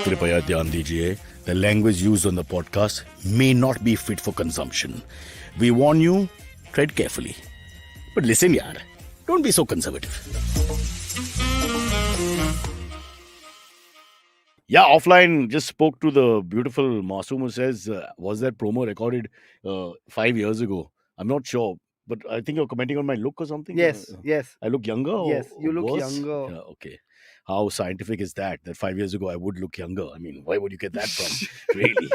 कृपया ध्यान दीजिए, the language used on the podcast may not be fit for consumption. We warn you, tread carefully. But listen, yaar, don't be so conservative. Yeah, offline, just spoke to the beautiful Masoom who says, was that promo recorded 5 years ago? I'm not sure, but I think you're commenting on my look or something. Yes, yes. I look younger Yes, or you look worse? younger. Yeah, okay. How scientific is that? That 5 years ago I would look younger. I mean, where would you get that from? Really?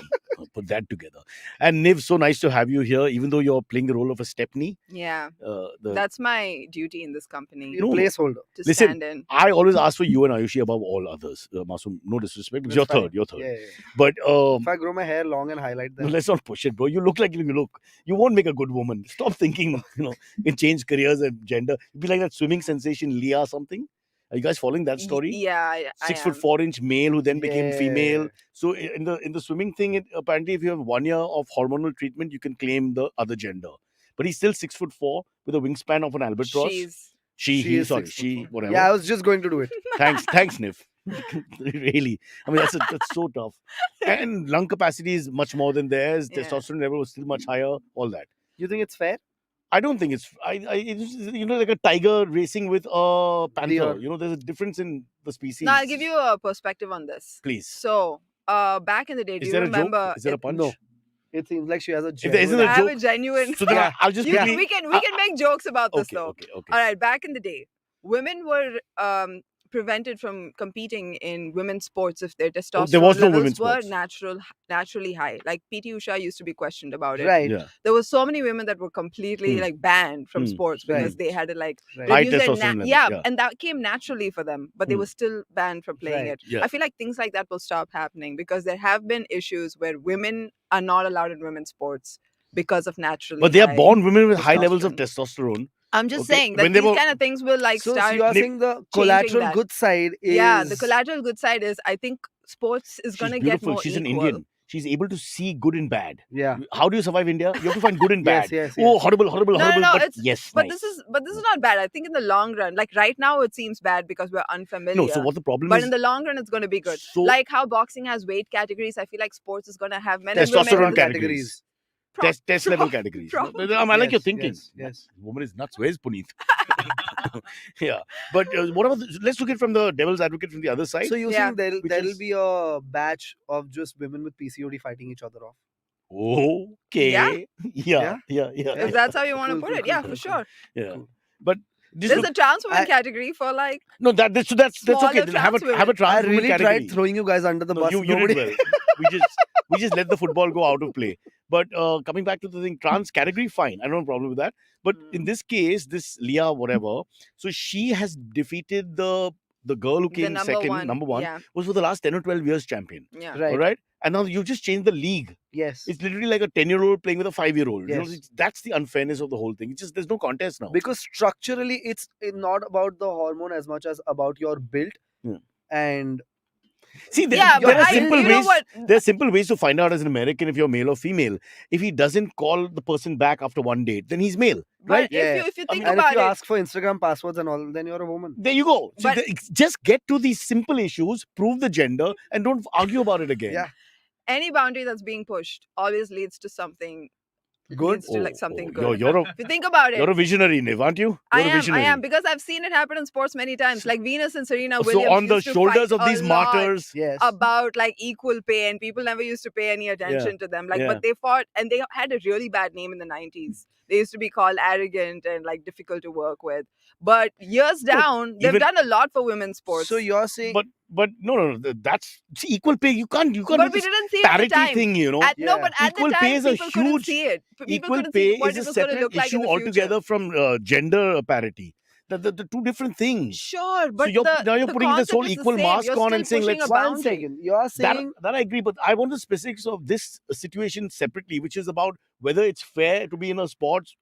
Put that together. And Niv, so nice to have you here, even though you're playing the role of a Stepney. Yeah, The that's my duty in this company. You No. placeholder. To Listen, stand in. I always ask for you and Ayushi above all others. Masoom, no disrespect, because That's you're fine. third. You're third. Yeah, yeah. But If I grow my hair long and highlight no, them. let's not push it, bro. You look like you look. You won't make a good woman. Stop thinking, you can change careers and gender. You'd be like that swimming sensation, Leah something. Are you guys following that story? Yeah, I 6'4" male who then became Yeah. female. So in the swimming thing, apparently if you have 1 year of hormonal treatment, you can claim the other gender. But he's still 6'4" with a wingspan of an albatross. She's He, is sorry, 6'4". she, whatever. Yeah, I was just going to do it. Thanks, Nif. Really, I mean that's so tough. And lung capacity is much more than theirs. Yeah. Testosterone level was still much higher. All that. You think it's fair? I don't think it's. It's like a tiger racing with a panther. Deer. There's a difference in the species. Now I'll give you a perspective on this. Please. So, back in the day, do Is you there a remember? joke? Is there a punch? No. It seems like she has a If there isn't genuine- a I have joke, a genuine. So then Yeah. I'll just Yeah, quickly. we can make jokes about this Okay, though. okay. All right, back in the day, women were prevented from competing in women's sports if their testosterone there was no levels women's were sports. naturally high. Like PT Usha used to be questioned about it. Right. Yeah. There were so many women that were completely Hmm. like banned from Hmm. sports because Right. they had to like Right. High reduce their testosterone level, yeah, yeah. and that came naturally for them, but they Hmm. were still banned from playing Right. it. Yeah. I feel like things like that will stop happening because there have been issues where women are not allowed in women's sports because of naturally. But they are high born women with high levels of testosterone. I'm just Okay, saying that when they these were- kind of things will like So start. you are Nick- saying the collateral that. good side is Yeah, the collateral good side is I think sports is She's going to get beautiful. more She's an equal. Indian. She's able to see good and bad. Yeah. How do you survive India? You have to find good and bad. Yes, yes, Oh, yes. horrible. No, But it's yes, but nice. this is not bad. I think in the long run, like right now, it seems bad because we're unfamiliar. No, so what the problem But is? in the long run, it's going to be good. So- Like how boxing has weight categories, I feel like sports is going to have men and women. Testosterone in the- categories. Test level categories. I like your Yes, thinking. yes. Woman is nuts. Where's Puneet? Yeah. But what about let's look at it from the devil's advocate from the other side. So you Yeah. think there'll Which there'll is- be a batch of just women with PCOD fighting each other off? Okay. Yeah? Yeah. If that's how you want to Cool, put cool, it, yeah, cool, for cool, sure. Yeah. But just There's look, a trans woman I- category for like no, that's smaller okay. Then have a trans have a women. trans I woman really category. tried throwing you guys under the No, bus. you Nobody- did well. we just let the football go out of play. But coming back to the thing, trans category, fine. I don't have a problem with that. But in this case, this Leah, whatever, so she has defeated the girl who The came second, number one, Yeah, was for the last 10 or 12 years champion. yeah. Right. All right. And now you just changed the league. Yes. It's literally like a 10-year-old playing with a 5-year-old. Yes. That's the unfairness of the whole thing. It's just there's no contest now. Because structurally, it's not about the hormone as much as about your build. Yeah. And See, there, Yeah, there but are I, simple you know ways. what? There are simple ways to find out as an American if you're male or female. If he doesn't call the person back after one date, then he's male, But right? Yeah. if you I think mean- and if about you it, ask for Instagram passwords and all, then you're a woman. There you go. So But- just get to these simple issues, prove the gender, and don't argue about it again. Yeah. any boundary that's being pushed always leads to something Good. leads to like something good. You're If you think about a it, visionary, Niv, aren't you? I You're a am visionary. because I've seen it happen in sports many times. Like Venus and Serena So Williams. on the used to shoulders fight of these a lot martyrs, Yes. about like equal pay, and people never used to pay any attention to them. Like, Yeah. but they fought, and they had a really bad name in the 90s. They used to be called arrogant and like difficult to work with. But years down, they've even- done a lot for women's sports. So you're saying but no, that's see, equal pay. You can't do but we this didn't see it at the parity time. thing, you know. No, Yeah. but at Equal the pay time, is a people couldn't huge- see it. People Equal couldn't pay see what is it a was going to separate look like issue in the future. altogether from gender parity. The two different things. Sure, but now you're the putting this concept whole is the equal same. mask You're on still and saying, pushing let's- a one boundary. second. You're saying That I agree, but I want the specifics of this situation separately, which is about whether it's fair to be in a sports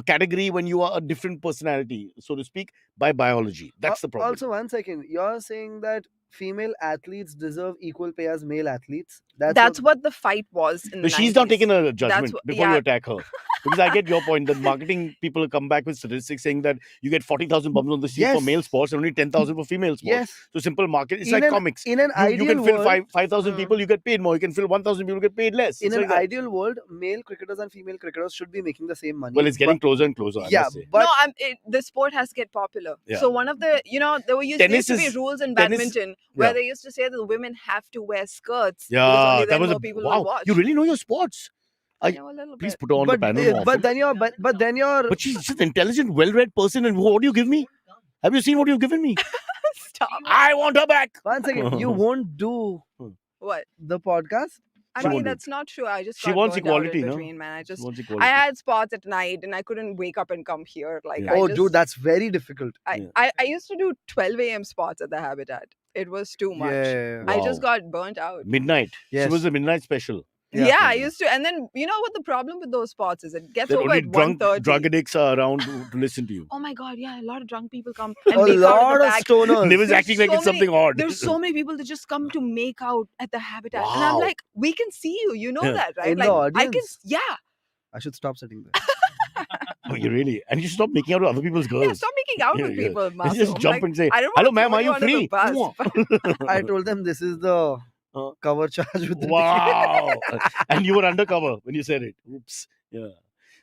category when you are a different personality, so to speak, by biology. That's the problem. Also, one second. You're saying that female athletes deserve equal pay as male athletes. That's what the fight was in the No, she's not 90s. taking a judgment what- before you yeah. attack her. Because I get your point that marketing people come back with statistics saying that you get 40,000 bums on the street for Yes. male sports and only 10,000 for female sports. Yes. So simple market. It's In like an- comics. In an You ideal can fill world, 5,000 Mm. people, you get paid more. You can fill 1,000 people, you get paid less. in It's an like that. ideal world, male cricketers and female cricketers should be making the same money. Well, it's getting closer and closer, I yeah, must say. but No, the sport has to get popular. Yeah. So one of the, there used Tennis to be is- rules in tennis- badminton where yeah. they used to say that the women have to wear skirts because Yeah, only that then was more a people wow. will watch. You really know your sports. I know a little Please bit. put her on the panel more but often. then you're But she's just an intelligent, well-read person. And what do you give me? Have you seen what you've given me? Stop. I want her back. one second. You won't do What? the podcast. I She mean, won't do that's not true. I just She got wants burnt out equality, in no? between, man. She wants I equality. had spots at night and I couldn't wake up and come here. Like, Yeah. Oh, dude, that's very difficult. Yeah. I used to do 12 a.m. spots at the Habitat. It was too much. Yeah. I just Wow. got burnt out. Midnight. Yes. She was a midnight special. Yeah, I used to. And then, you know what the problem with those spots is? It gets That over only at 1:30. drug addicts are around to listen to you. Oh my God, yeah, a lot of drunk people come and A make out lot at the of back. stoners. And they was There's acting like so it's something many- odd. There's so many people that just come to make out at the Habitat. And I'm Wow. like, we can see you. You know Yeah. that, right? In the like, I can, audience? yeah. I should stop sitting there. Oh, you really? And you should stop making out with other people's girls. Yeah, stop making out with Yeah. people, You just Masoom. jump Like, and say, I don't "Hello, wanna ma'am, throw are you under the free?" bus, but- I told them this is the cover charge with the Wow. And you were undercover when you said it. Oops. Yeah.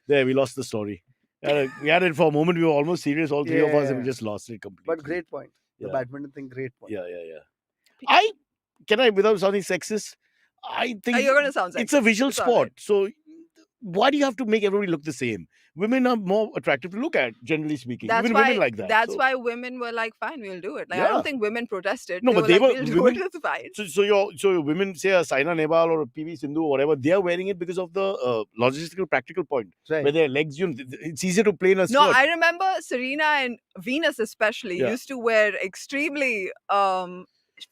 There, we lost the story. We had it for a moment. We were almost serious, all three of us, and we Yeah. just lost it completely. But great point. The Yeah. badminton thing, great point. Yeah. Can I, without sounding sexist, I think You're going to sound it's a sexist. visual It's all sport. right. So why do you have to make everybody look the same? Women are more attractive to look at, generally speaking. That's Even why, women like that. That's So- why women were like, fine, we'll do it. Like, I Yeah. don't think women protested. No, but they like, were- we'll do women- it, it's fine. So women say a Saina Nehwal or a PV Sindhu or whatever, they are wearing it because of the logistical practical point. Right. Where their legs, it's easier to play in a skirt. No, I remember Serena and Venus especially Yeah. used to wear extremely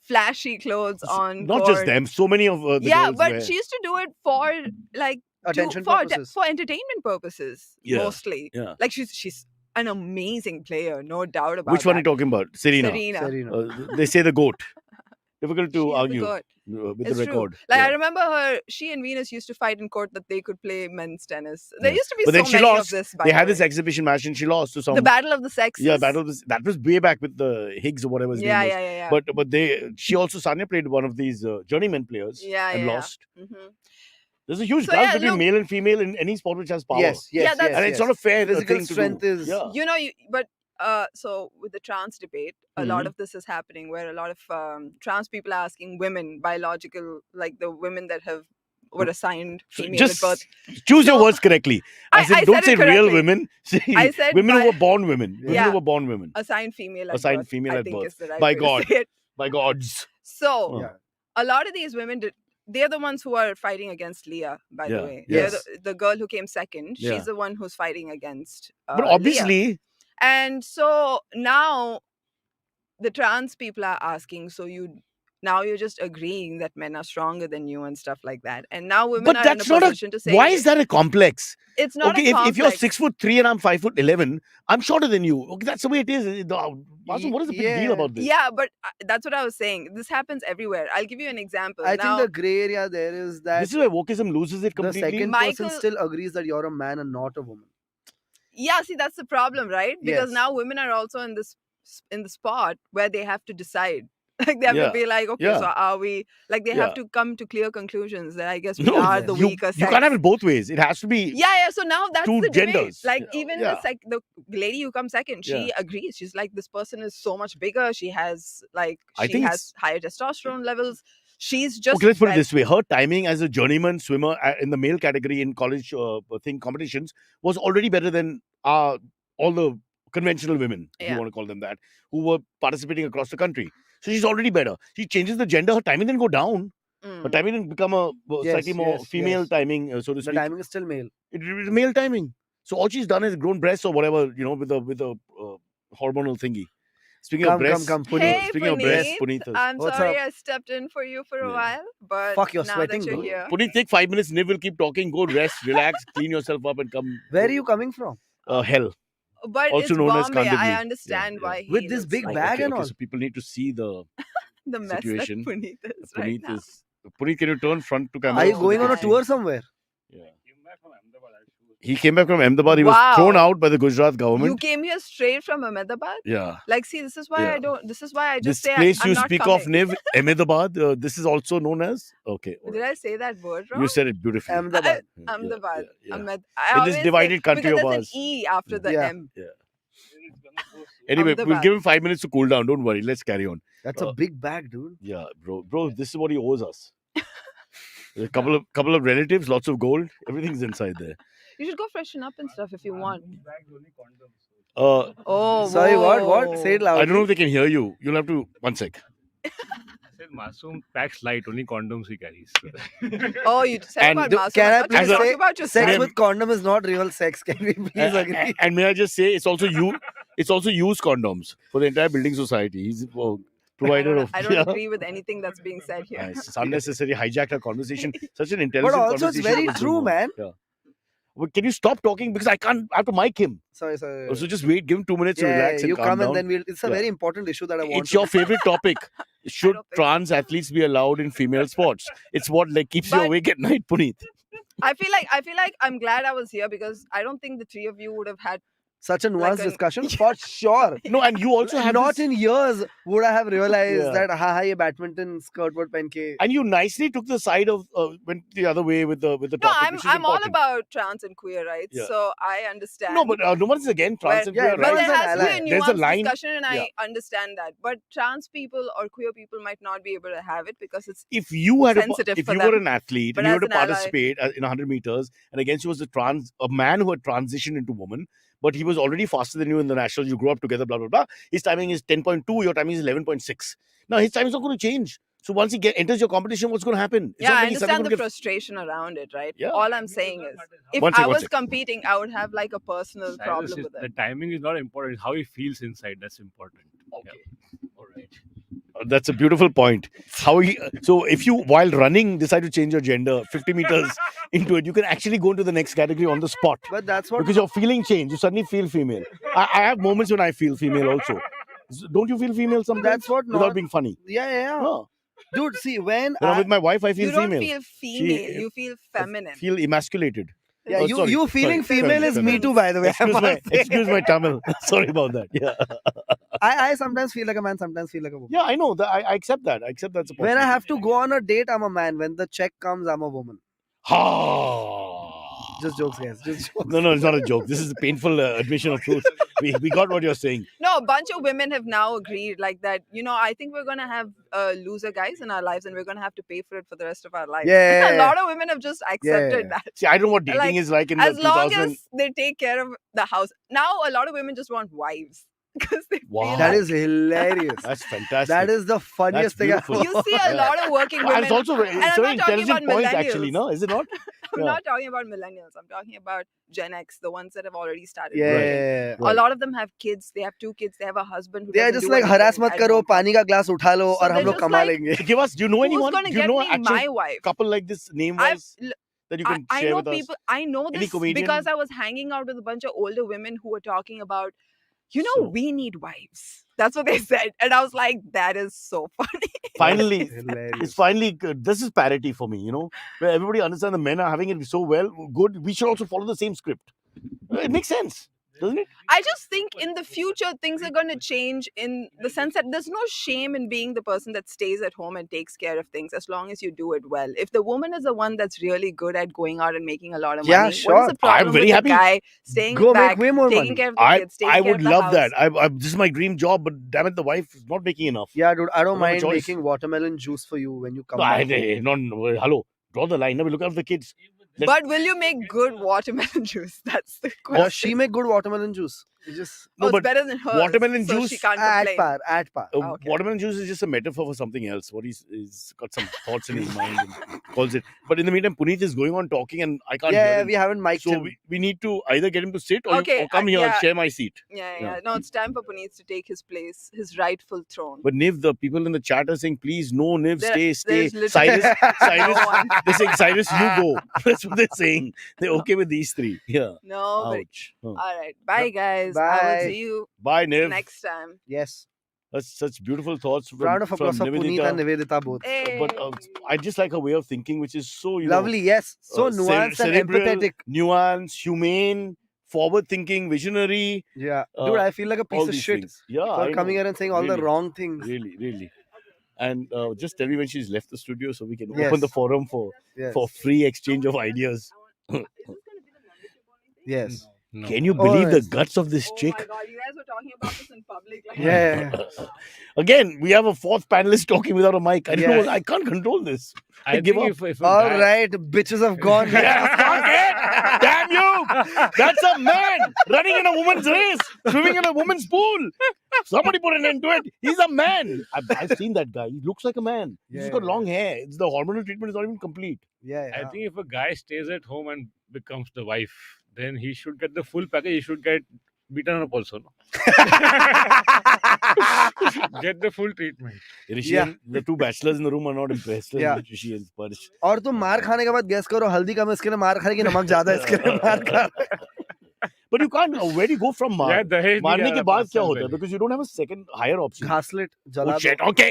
flashy clothes on Not just court. them. So many of the Yeah, girls but wear. she used to do it for like Attention for purposes. for entertainment purposes Yeah, mostly. yeah. Like she's an amazing player, no doubt about Which one are you that. talking about? Serena. Serena. They say the goat. Difficult She to is the argue goat. with It's the true. record. Like Yeah. I remember she and Venus used to fight in court that they could play men's tennis. There Yeah. used to be But then so she many lost. of this. By They the had this way. exhibition match and she lost to some. The battle of the sexes. Yeah, that was way back with the Higgs or whatever his Yeah, name was. yeah. But she also Sanya played one of these journeyman players Yeah, and yeah. lost. Mhm. There's a huge So, gap yeah, between look- male and female in any sport which has power. Yes, yes, Yeah, yes, that's- And it's not a fair Physical thing to strength do. is- Yeah. You know, but so with the trans debate, a lot Mhm. of this is happening where a lot of trans people are asking women, biological, like the women that were assigned So female at just birth. choose your words correctly. I Don't said say it real correctly. women. Say I said women who by- were born women. Women Yeah. who were born women. Assigned female at Assigned birth. female I at think birth. is the right By way to God. say it. By gods. So Oh. Yeah. a lot of these women they're the ones who are fighting against Leah, by Yeah, the way. yes. They're the girl who came second. Yeah. She's the one who's fighting against But Leah. obviously, And so now the trans people are asking, so you're just agreeing that men are stronger than you and stuff like that. And now women but are that's in a not position to say why is that a complex? it's not Okay, a complex. if you're 6'3" and I'm 5'11", I'm shorter than you. Okay, that's the way it is. Masoom, what is the big deal Yeah. about this? Yeah, but that's what I was saying. This happens everywhere. I'll give you an example. I now, think the gray area there is that This is where wokeism loses it the completely. second Michael- person still agrees that you're a man and not a woman. yeah, see, that's the problem, right? Because Yes. now women are also in the spot where they have to decide. Like they have Yeah. to be like, okay, Yeah. so are we like they Yeah. have to come to clear conclusions that I guess we No, are the you, weaker you sex. can't have it both ways. It has to be. Yeah, so now that's two the debate. genders. Like Yeah, even yeah. the lady who comes second, she Yeah. agrees. She's like, this person is so much bigger. She has I she think has higher testosterone levels. She's just Okay, let's put it well- this way. Her timing as a journeyman swimmer in the male category in college competitions was already better than all the conventional women, if you Yeah. want to call them that, who were participating across the country. So she's already better. She changes the gender. Her timing didn't go down. Her Mm. timing didn't become a slightly more yes, female yes. timing, so to The speak. timing is still male. It was male timing. So all she's done is grown breasts or whatever, with a hormonal thingy. Speaking of Come, breasts, come, Puneet. Hey, speaking of breasts, Puneet. Puneet, I'm What's sorry up? I stepped in for you for a Yeah. while, but Fuck, you're now sweating, that you're bro. here. Puneet, take 5 minutes. Niv will keep talking. Go rest, relax, clean yourself up, and come. Where are you coming from? Hell. But Also it's known as Bombay. I Kandivali. understand Yeah, why he With this looks big like bag and all. So people need to see the the mess situation. that Puneet is right Puneet now. is Puneet, can you turn front to camera? Are you Oh, going on a my. tour somewhere? Yeah. He came back from Ahmedabad. He was thrown Wow. out by the Gujarat You government. came here straight from Ahmedabad? Yeah. Like, see, this is why Yeah. I don't. This is why I just This say place I'm you not speak coming. of, Niv, Ahmedabad, this is also known as? Okay. all Did right. I say that word wrong? You said it beautifully. Ahmedabad. Yeah, Ahmedabad. yeah. Ahmed. In I this always say- divided country because of there's ours. an E after the Yeah. M. Yeah. Anyway, we'll Ahmedabad. give him 5 minutes to cool down. Don't worry. Let's carry on. That's a big bag, dude. Yeah, bro, this is what he owes us. A couple of relatives, lots of gold, everything's inside there. You should go freshen up and stuff if you want. Oh, Sorry, what? whoa. Say it loudly. I don't know if they can hear you. You'll have to 1 sec. I said Masoom packs light, only condoms he carries. Oh, you said And about Do- Masoom. can I I thought you please were say talking about Sex yourself. with condom is not real sex. Can we please agree? And may I just say, it's also used condoms for the entire building society. He's provider of. I don't agree with anything that's being said here. Nice. It's unnecessary hijacked our conversation. Such an But intelligent also, it's conversation very was true, going on. man. Yeah. Well, can you stop talking because I have to mic him. Sorry. So just wait, give him 2 minutes to Yeah, relax and you calm come down. and then we'll. It's a Yeah. very important issue that I want. It's your favorite topic. Should don't think trans athletes be allowed in female sports? It's what keeps you But- awake at night, Puneet. I feel like I'm glad I was here because I don't think the three of you would have had. Such a nuanced Like an- discussion for sure. No, and you also have Not this- in years would I have realized Yeah. that ye badminton skirt would pen ke. and you nicely took the side of went the other way with the No, topic. which is I'm all important. about trans and queer rights, Yeah. so I understand. No, but no one's again trans and yeah, queer, no But right? one's there an has to be ally. a There's a nuanced line- discussion, and Yeah. I understand that. But trans people or queer people might not be able to have it because it's If you had sensitive if for you were them. an athlete But and you as were to an ally- participate in 100 meters, and against you was a man who had transitioned into woman, but he was already faster than you in the nationals. You grew up together, blah blah blah. His timing is 10.2. Your timing is 11.6. Now his time is not going to change. So once he enters your competition, what's going to happen? It's yeah, not I like he's suddenly understand the gonna get- frustration around it, right? Yeah. All I'm saying is, if One sec, I one was sec. competing, I would have like a personal problem with The it. timing is not important. It's how he feels inside. That's important. Okay. All right. That's a beautiful point. So if you while running decide to change your gender 50 meters into it, you can actually go into the next category on the spot But that's what. because your feeling change. You suddenly feel female. I have moments when I feel female also. Don't you feel female sometimes? That's what Without not. being funny. Yeah. No. Dude, see when When I'm with my wife, I feel You don't female. feel female, you feel feminine. Feel emasculated. yeah, Oh, you sorry, you feeling sorry, female sorry, is me feminine. too, by the way. I must say. Excuse my Tamil. Sorry about that. Yeah. I sometimes feel like a man, sometimes feel like a woman. Yeah, I know. I accept that. I accept that's a When I possibility. have to go on a date, I'm a man. When the check comes, I'm a woman. Just jokes, guys. Just jokes. No, it's not a joke. This is a painful admission of truth. We got what you're saying. No, a bunch of women have now agreed like that. I think we're gonna have loser guys in our lives, and we're gonna have to pay for it for the rest of our lives. Yeah. A lot of women have just accepted that. See, I don't know what dating Like, is like in As the long 2000. as they take care of the house. Now, a lot of women just want wives because they Wow. feel That like- is hilarious. That's fantastic. That is the funniest thing beautiful. ever. You see a Yeah. lot of working And women. it's also And it's a I'm very not talking intelligent about point, actually. millennials. No, is it not? I'm Yeah. not talking about millennials. I'm talking about Gen X, the ones that have already started. Yeah. working. A lot of them have kids. They have 2 kids. They have a husband who They are doesn't just do like anything harass mat at karo, home. pani ka glass utha lo, So aur hum they're log just kama like- lenge. Give us. Do you know Who's anyone? gonna Do you get know me actual my wife? couple like this name I've, wise that you can I share know with people. us? I know Any this comedian? because I was hanging out with a bunch of older women who were talking about, So- we need wives. That's what they said, and I was like, that is so funny. Finally, Hilarious. it's finally this is parity for me. Where everybody understands the men are having it so well. Good. We should also follow the same script. It makes sense, doesn't it? I just think in the future things are going to change in the sense that there's no shame in being the person that stays at home and takes care of things as long as you do it well. If the woman is the one that's really good at going out and making a lot of Yeah, money, what sure. is the problem I'm very with happy. the guy staying Go back, make way more taking money. care of the kids, taking I care would of the love house? that. This is my dream job, but damn it, the wife is not making enough. Yeah, dude, I don't Don't have a mind choice. making watermelon juice for you when you come No, back. home. hello, draw the line. Now we look after the kids. But will you make good watermelon juice? That's the question. Does she make good watermelon juice? It just No, it's but better than hers. watermelon so juice she can't at complain. par, at par. Okay. Watermelon juice is just a metaphor for something else. What he's got some thoughts in his mind and calls it. But in the meantime, Puneet is going on talking and I can't hear Yeah, him. we haven't mic'd So him. we need to either get him to sit or, Okay, or come here and yeah. share my seat. Yeah. No, it's time for Puneet to take his place, his rightful throne. But Niv, the people in the chat are saying, please, no, Niv, There- stay. there's literally Cyrus, no one. they're saying, Cyrus, you go. That's what they're saying. They're okay with these 3. Yeah. No, but Ouch. Huh. all right. Bye, guys. I Bye. will see you Bye, Niv. next time. Yes. Such beautiful thoughts Round of from applause for Puneet and Nivedita. Nivedita both. But I just like her way of thinking, which is so, Lovely, yes. So nuanced and cerebral, empathetic. nuanced, humane, forward-thinking, visionary. Yeah. Dude, I feel like a piece all of these shit things. Yeah, for I coming know. here and saying all the Really. wrong things. Really, really. And just tell me when she's left the studio so we can Yes. open the forum for Yes. free exchange of ideas. Yes. No. Can you Oh, believe the yes. guts of this Oh chick? my god, you guys were talking about this in public. Like, Yeah. Again, we have a fourth panelist talking without a mic. I don't Yeah. know. I can't control this. I give think up. if a All guy, right, bitches have gone. Yeah, fuck it! Damn you! That's a man running in a woman's race, swimming in a woman's pool. Somebody put an end to it. He's a man. I've seen that guy. He looks like a man. He's Yeah, just got yeah. long hair. It's the hormonal treatment is not even complete. Yeah, I yeah. think if a guy stays at home and becomes the wife, then he should get the full package. He should get beaten up also. No? Get the full treatment. Rishi Yeah. and the two bachelors in the room are not impressed. Yeah. Rishi and Sparsh. और तुम मार खाने के बाद gas करो हल्दी कम है इसके लिए मार खाने की नमक ज्यादा है इसके लिए मार खा रहा है। But you can't. Where do you go from Yeah, Dahej नहीं मारने जा के रहा बाद 5 क्या साल होता है? पहले. Because you don't have a second higher option. घासलेट जला Oh दो। shit! Okay,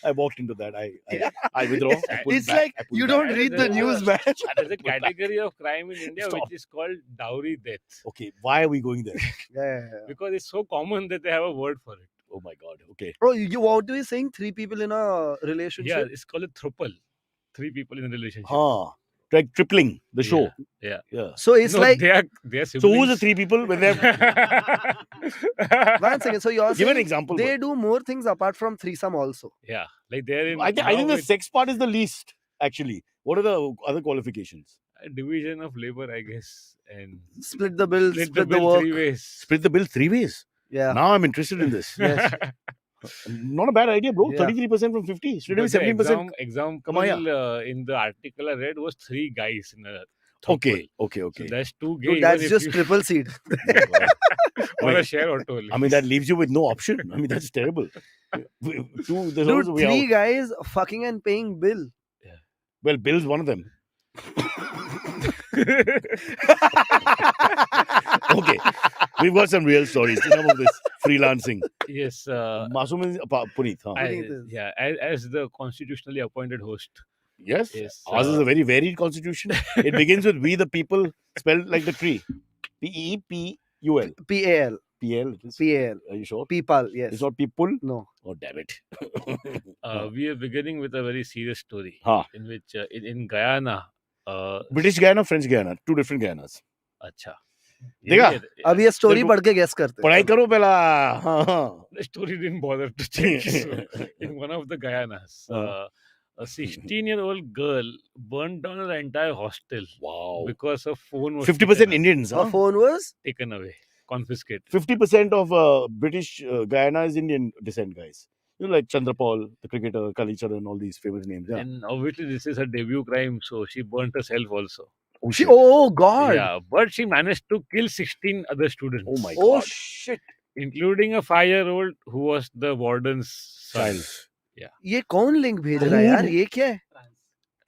I walked into that. I withdraw. I pull It's back, like I pull you back. don't read the news, man. There's a category of crime in India Stop. which is called dowry death Okay, why are we going there? Yeah. because it's so common that they have a word for it. Oh my god. Okay. Oh, what are you saying? 3 people in a Yeah, relationship? it's called a throuple. 3 people in a relationship. Huh. Like tripling the show. Yeah. Yeah. So it's No, like they are So who's the three people when they're one second. So you're give an saying example? they bro. do more things apart from threesome also. Yeah, like they're in I think love the with sex part is the least actually. What are the other qualifications? a division of labor, I guess, and Split the bill, split split the the bill work. 3 ways. Split the bill 3 ways. Yeah. Now I'm interested in this. Yes. Not a bad idea, bro. Yeah. 33% from 50. Straight away But the 17%. example Kamaya. in the article I read was 3 guys in a Okay. thouple. Okay. So Okay. that's 2 gay. Dude, even that's if just you- triple seed. or a share auto. I mean, that leaves you with no option. I mean, that's terrible. There's Dude, also way 3 out. guys fucking and paying bill. Well, Bill's one of them. Okay. We've got some real stories. Enough of this freelancing. Yes. Masoom is Puneet. Huh? Puneet is- Yeah, as the constitutionally appointed host. Yes. Yes. Ours is a very varied constitution. It begins with "We the people," spelled like the tree. P-E-P-U-L. PAL. P-L. It is. PAL. Are you sure? People, yes. It's not people? No. Oh, damn it. We are beginning with a very serious story Huh. in which in Guyana. British Guyana, French Guyana. Two different Guyanas. अच्छा. देखा? अब ये story तेरे को- पढ़ के guess करते पढ़ाई करो पहला. हाँ, हाँ. The story didn't bother to change. So, in one of the Guyanas, a 16-year-old girl burned down her entire hostel Wow. because her phone was 50% taken, Indians. Her Huh? phone was taken away, confiscated. 50% of British Guyana is Indian descent, guys. You know, like Chandrapal, the cricketer, Kalicharan, all these famous names. Yeah. And obviously, this is her debut crime, so she burnt herself also. Oh, she. shit. Oh God. Yeah, but she managed to kill 16 other students. Oh my Oh God. shit. Including a 5-year-old who was the warden's son. Child. ये कौन link भेज रहा है यार? ये क्या है?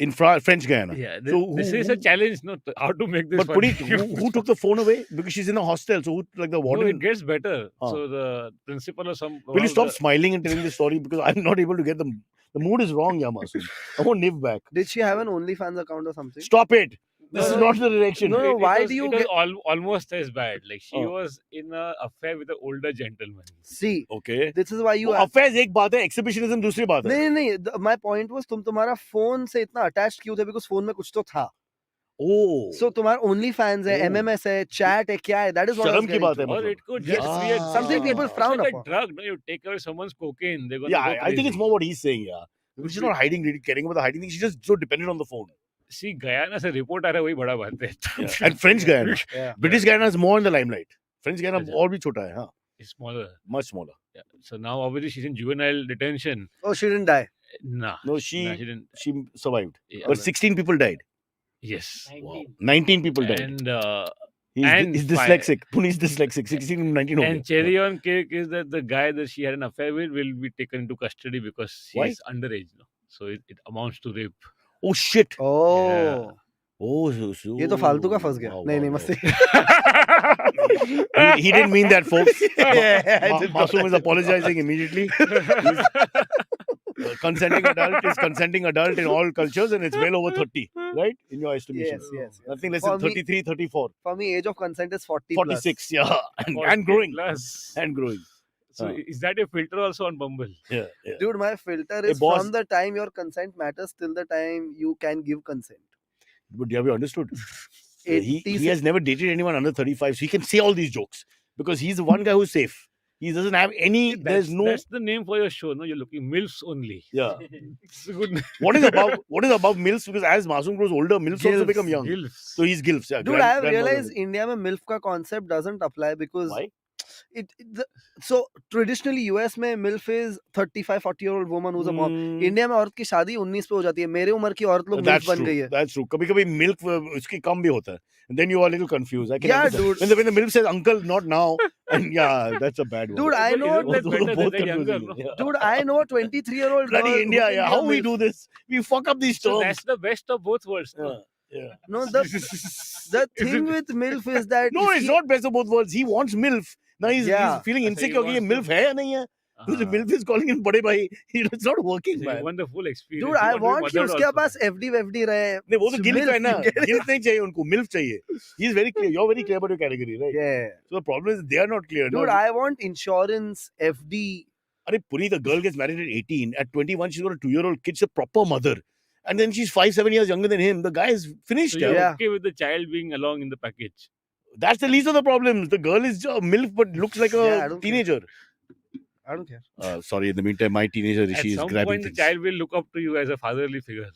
In French Guyana. Yeah, So this who- is a who- challenge, no? How to make this But funny. Puneet, who took the phone away? Because she's in a hostel. So who, like the No, warden? it gets better. Huh. So the principal or some. Will you stop smiling and telling the story? Because I'm not able to get them. The mood is wrong, Yamasu. I want Niv back. Did she have an OnlyFans account or something? Stop it. This No, is no, not the direction. no, why do you it was get- almost as bad? Like she Oh. was in an affair with an older gentleman. See, Okay. this is why you. Affairs एक बात है, exhibitionism दूसरी बात है. नहीं नहीं my point was तुम तुम्हारा फोन से इतना अटैच्ड क्यों थे because फोन में कुछ तो था. Oh. So तुम्हारा OnlyFans है, Oh. MMS है, chat है, क्या है? That is what I was शर्म की getting बात to. है Or मतलब. it could Yes. just be a, Something Ah. people it's frown like upon. a drug. No, you take away someone's cocaine. They're gonna Yeah, go I think it's crazy. more what he's saying, yeah. Because she's not hiding, really caring about the hiding thing. She's just so dependent on the phone. See, Guyana से report आ रहा है वही बड़ा बात है. Yeah. And French Guyana. Yeah. British Guyana is more in the limelight. French Guyana अच्छा. और भी छोटा है, हाँ. It's smaller. Much smaller. Yeah. So now obviously she's in juvenile detention. Oh, she didn't die. Nah. No, Nah, she she didn't. survived. Yeah. But 16 people died. Yes. Wow. 19 people died. And He's dyslexic. Puneet's dyslexic. 16 and 19 हो and गया. cherry on cake is that the guy that she had an affair with will be taken into custody because Why? he's underage. No? So it amounts to rape. Oh shit. Oh. Yeah. Oh, ये तो फालतू का फंस गया. wow, नहीं wow, नहीं wow. मस्ती. He didn't mean that, folks. Yeah, I did not. Masoom is apologizing immediately. Consenting adult is consenting adult in all cultures, and it's well over 30, right? In your estimation. Yes. Nothing less For than me- 33, 34, For me, age of consent is 40 plus. 46, yeah. And growing. Plus. And growing. So is that a filter also on Bumble? Yeah. Dude, my filter Hey, is boss. from the time your consent matters till the time you can give consent. But have you understood? He 86 has never dated anyone under 35, so he can say all these jokes because he's the one guy who's safe. He doesn't have any. There's no. That's the name for your show. No, you're looking MILFs only. Yeah. It's a good. What is above MILFs? Because as Masoom grows older, MILFs also Gilfs. become young. MILFs. So he's GILFs. Yeah. Dude, I have grandmother. realized India mein MILF ka concept doesn't apply because Why? so traditionally US में MILF is 35-40-year-old woman who's a mom. India में औरत की शादी 19 पे हो जाती है. मेरे उम्र की औरत लोग MILF That's बन true. गई है. That's true. कभी-कभी milk उसकी कम भी होता है. And then you are a little confused. I can Yeah, understand. dude. When the milk says uncle, not now, and yeah, that's a bad one. Dude, I But know. isn't that Those better are than both the younger? confusing. No? Yeah. Dude, I know a 23-year-old girl. Bloody India, who yeah. can be How a we MILF. do this? We fuck up these So terms. that's the best of both worlds. No? Yeah. No, the thing with MILF is that No, it's he- not best of both worlds. He wants MILF. Now he's Yeah. feeling So he insecure कि ये wants MILF है या नहीं है. Because the Ah. MILF is calling him बड़े भाई. It's not working, So man. you want the full experience. Dude, You I to be want कि mothered उसके also. पास FD रहे. नहीं वो तो गिल्फ MILF, है ना. you get it? गिल्फ नहीं चाहिए उनको. MILF चाहिए. He's very clear. You're very clear about your category, right? Yeah. So the problem is they are not clear. Dude, No, I want insurance, FD. Arey, Puri, the girl gets married at 18. At 21, she's got a 2-year-old kid. She's a proper mother. And then she's 5-7 years younger than him. The guy is finished. So you're yeah. Yeah. okay with the child being along in the package? That's the least of the problems. The girl is a MILF but looks like Yeah, I a don't teenager. I don't care. Sorry, in the meantime, my teenager At Rishi is some grabbing point, the things. child will look up to you as a fatherly figure.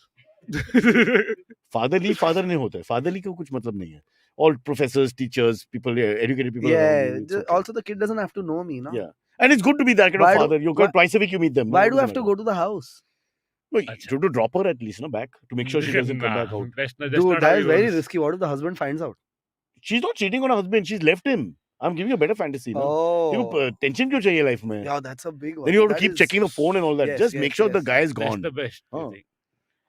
Fatherly father नहीं होता है. Fatherly का कुछ मतलब नहीं है. All professors, teachers, people, educated people. Yeah. around you, it's okay. Also, the kid doesn't have to know me, no? Yeah. And it's good to be that kind Why of do- father. You go why- twice a week, you meet them. Why do I have to go to the house? No, you have to drop her at least, no, back to make sure she doesn't come back out. That's not Dude, how that it is very works. risky. What if the husband finds out? She's not cheating on her husband. She's left him. I'm giving you a better fantasy. No? Oh. Tension क्यों चाहिए life में? Yeah, that's a big one. Then you have to That keep is- checking the phone and all that. Yes, Just yes, make sure the yes. guy is That's gone. the best. I Oh. think.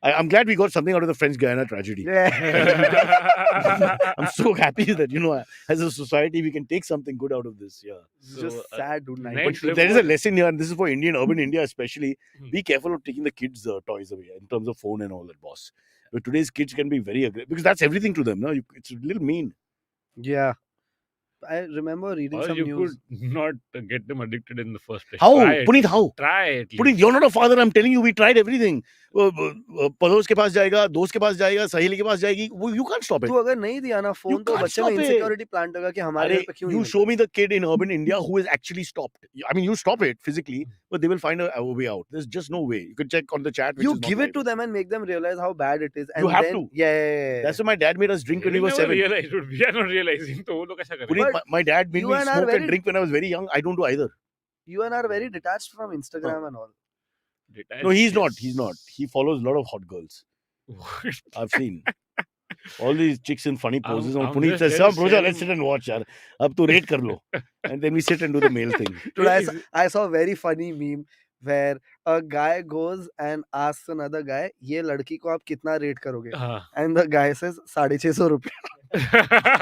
I'm glad we got something out of the French Guyana tragedy. Yeah. I'm so happy that, as a society, we can take something good out of this. Yeah. It's just So, sad, dude. next But report- there is a lesson here, and this is for urban India especially. Hmm. Be careful of taking the kids' toys away in terms of phone and all that, boss. But today's kids can be very aggressive because that's everything to them. No, it's a little mean. Yeah. I remember reading Or some you news. could not get them addicted in the first place. How? Try it. Puneet, how? Try it. Puneet, you're not a father. I'm telling you, we tried everything. पड़ोस के पास जाएगा, दोस्त के पास जाएगा, सहेली के पास जाएगी. You can't stop it. तू अगर नहीं दिया ना फोन तो can't बच्चे में stop it. इनसिक्योरिटी प्लांट होगा कि हमारे Arey, घर पे क्यों you नहीं show me the kid in urban India who is actually stopped. I mean, you stop it physically, but they will find a way out. There's just no way. You can check on the chat. Which You is not give it live. to them and make them realize how bad it is. And You have then, to. Yeah. That's why my dad made us drink when we We were never 7. realize, dude. We are not realizing. तो वो लोग कैसा करेंगे? Puneet, But my dad made you me and I are smoke very- and drink when I was very young. I don't do either. You and I are very detached from Instagram and all. No, he's not. He's not. He follows a lot of hot girls. I've seen. All these chicks in funny poses. And I'm Puneet just says, there to "Sam, Roja, share let's him." sit and watch. Yaar. Ab tu rate kar lo." And then we sit and do the male thing. Dude, I saw a very funny meme where a guy goes and asks another guy, ये लड़की को आप कितना rate करोगे? हाँ. And the guy says 650 रुपए.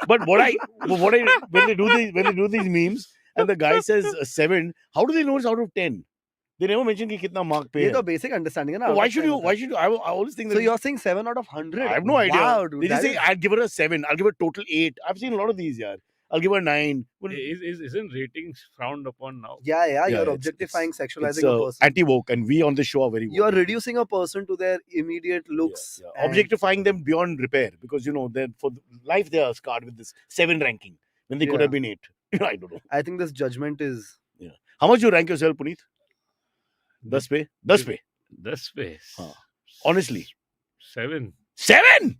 But when they do these memes and the guy says 7, how do they know it's out of 10? They never mention कि कितना mark पे ये है. तो basic understanding है ना. Why should you? I always think that. So you're saying 7 out of 100? I have no idea. Wow, dude. They just that say is- I'll give her a 7. I'll give her total 8. I've seen a lot of these. Yeah, I'll give her 9. Well, Isn't ratings frowned upon now? Yeah, Yeah, you're it's- objectifying, it's sexualizing a person. anti-woke, and we on the show are very woke. You're reducing a person to their immediate looks. Yeah. and- Objectifying them beyond repair because they're for life they are scarred with this 7 ranking when they could Yeah. have been 8. I don't know. I think this judgment is. How much you rank yourself, Puneet? 10 पे? 10 पे? The space. हाँ. Honestly. 7. 7?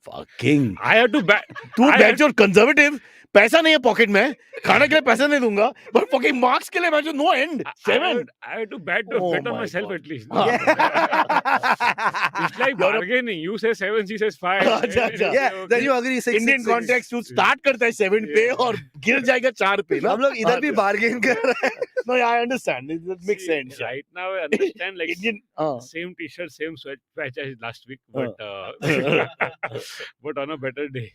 Fucking. I had to back. तू I batch और conservative पैसा नहीं है pocket में खाने के लिए पैसा नहीं दूंगा पर fucking मार्क्स के लिए batch no and 7 I had to bet Oh on my myself God. at least. हाँ. It's like You're a- bargaining. You say 7, she says 5. अच्छा, अच्छा. Yeah, then you agree 6. Indian context तू start करता है 7 पे Yeah. और गिर जाएगा 4 पे ना हम लोग इधर भी बार्गेन कर रहे हैं. No, yeah, I understand. That makes See, sense. Yeah. Right now, I understand like Indian. same t-shirt, same sweat patch as last week, but but on a better day.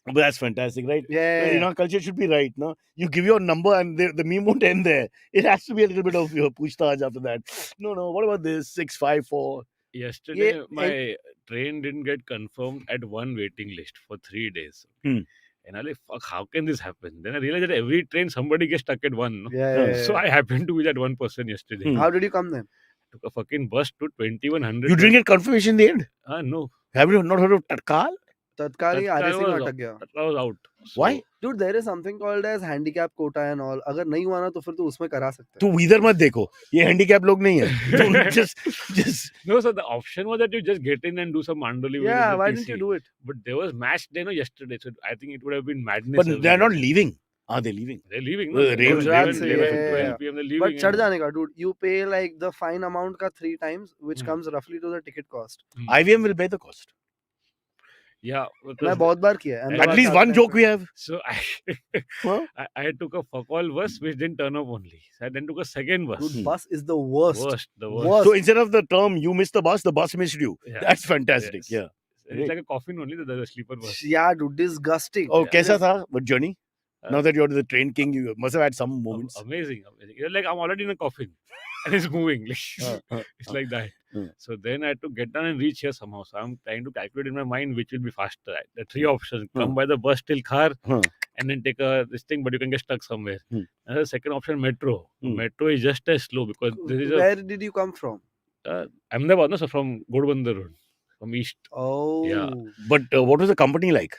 But that's fantastic, right? Yeah. In our culture, it should be right. No, you give your number and the meme won't end there. It has to be a little bit of your pushtaj after that. No. What about this 654? Yesterday, Yeah, my train didn't get confirmed at one waiting list for 3 days. Hmm. And I'm like, fuck, how can this happen? Then I realized that every train somebody gets stuck at one. No? Yeah. So I happened to be that one person yesterday. Hmm. How did you come then? Took a fucking bus to 2100. You didn't get confirmation in the end? No. Have you not heard of Tatkal? तत्काल ही आधे से अटक गया. That was out. So, Why? Dude, there is something called as handicap quota and all. अगर नहीं हुआ ना तो फिर तू उसमें करा सकता है. तू इधर मत देखो, ये हैंडीकैप लोग नहीं है. तो just No, so the option was that you just get in and do some mandoli. Yeah, why didn't you do it? But there was match day yesterday, so I think it would have been madness. but they are not leaving. Are they leaving? They're leaving. The rain- Gujarat 11, से, 11, yeah. 12 p.m. They're leaving. But चढ़ and- जाने का, dude. You pay like the fine amount का 3 times, which Hmm. comes roughly to the ticket cost. IVM will bear the cost. Yeah. मैं because- बहुत बार किया है. At Ahmedabad least से one आते joke हैं. we have. So Huh? I took a fuck all bus which didn't turn up only. So I then took a second bus. Dude, bus is the worst. The worst. Worst. So instead of the term you missed the bus missed you. Yeah. That's fantastic. Yes. Yeah. It's like a coffin only, the sleeper bus. Yeah, dude, disgusting. Oh, Yeah. कैसा था? What journey? Uh, Now that you're the train king, you must have had some moments. Amazing. You're like, I'm already in a coffin. And it's moving. Uh, It's like that. Hmm. So then I had to get down and reach here somehow. So I'm trying to calculate in my mind which will be faster. The 3 options: come by the bus till Khar, Hmm. and then take this thing, but you can get stuck somewhere. Hmm. And the second option, metro. Hmm. Metro is just as slow because there is a Where did you come from? Ahmedabad, no? So from Godbandar Road, from east. Oh. Yeah. But what was the company like?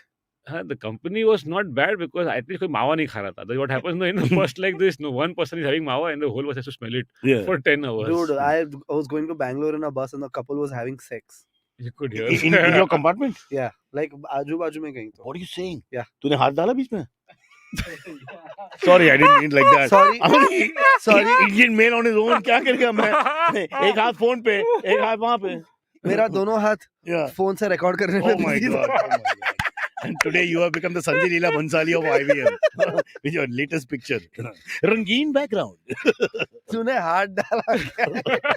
The company was not bad because at least कोई मावा नहीं खा रहा था. That's what happens no, in a bus like this. No, one person is having mawa and the whole bus has to smell it Yeah. for 10 hours. Dude, I was going to Bangalore in a bus and the couple was having sex. You could hear. In your compartment? Yeah, like आजू बाजू में कहीं तो. What are you saying? Yeah. तूने हाथ डाला बीच में? Sorry, I didn't mean like that. Sorry. Sorry. Indian male on his own. क्या करेगा मैं? एक हाथ फोन पे, एक हाथ वहाँ पे. मेरा दोनों हाथ Yeah. फोन से रिकॉर्ड करने में Oh my busy god. था. Oh my god. And today you have become the Sanjay Leela Bhansali of IVM with your latest picture. Rangeen background. तूने हाथ डाला क्या?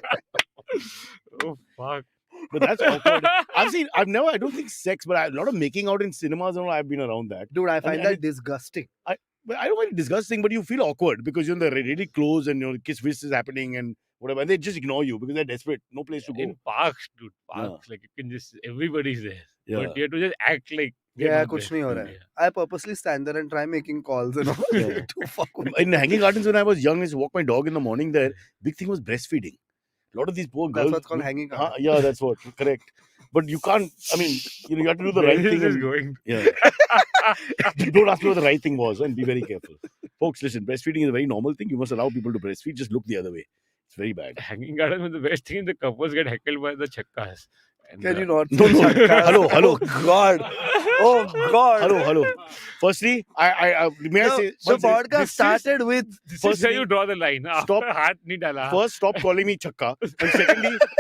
Oh fuck. But that's awkward. I don't think sex, but a lot of making out in cinemas and all, I've been around that. Dude, I find and that disgusting. But I don't find it disgusting, but you feel awkward because they're really close and kiss whisk is happening and whatever. And they just ignore you because they're desperate. No place to go. In parks, dude. Parks. Like you can just everybody's there. Yeah. But you have to just act like they're Yeah, not कुछ there. नहीं हो रहा है. Yeah. I purposely stand there and try making calls and all Yeah. to fuck with. In Hanging Gardens, when I was young, I used to walk my dog in the morning there. Big thing was breastfeeding. A lot of these poor girls. That's what's called hanging Huh, garden. yeah, that's what. Correct. But you can't, you have to do the Where right is thing. this and- going? Yeah. Don't ask me what the right thing was and be very careful. Folks, listen, breastfeeding is a very normal thing. You must allow people to breastfeed. Just look the other way. It's very bad. Hanging garden was the best thing. The couples get heckled by the chakkas. And, Can you not? No, no. Hello. Oh God. Oh God. Hello. Firstly, I may I say The one second. podcast started with This is where Firstly, you draw the line. stop. After हाथ नहीं डाला. First, stop calling me chakka. And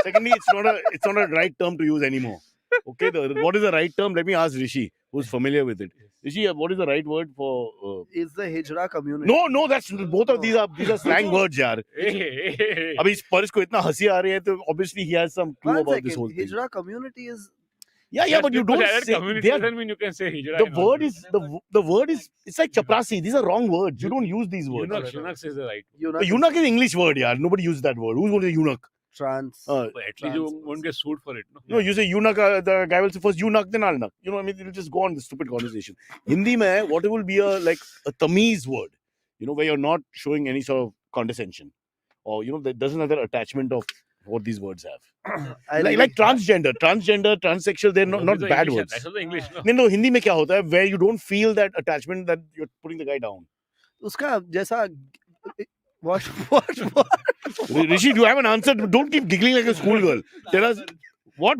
secondly, it's not a right term to use anymore. Okay, what is the right term? Let me ask Rishi, who's familiar with it. Rishi, what is the right word for? is the Hijra community. No, that's both of these are slang words, yaar. Hey. अभी इस purse को इतना हंसी आ रही है तो obviously he has some clue One about second. this whole thing. Hijra community is Yeah, but you don't say community they are, doesn't mean you can say hijra. the word is the word is it's like chaprasi. These are wrong words. You don't use these words. Eunuch is the right. eunuch, Eunuch is English word, yaar. Nobody uses that word. Who's going to say eunuch? trans. But at least you won't get sued for it. No, you say eunuch, the guy will say first eunuch, then alnak. You know, it'll just go on this stupid conversation. Hindi mein, what will be a tamiz word, where you're not showing any sort of condescension. Or, that doesn't have that attachment of what these words have. Like transgender, transsexual, they're not bad words. That's also English, no? No, Hindi mein kya hota hai, where you don't feel that attachment that you're putting the guy down. उसका जैसा what Rishi, do you have an answer? Don't keep giggling like a schoolgirl. Tell us, what?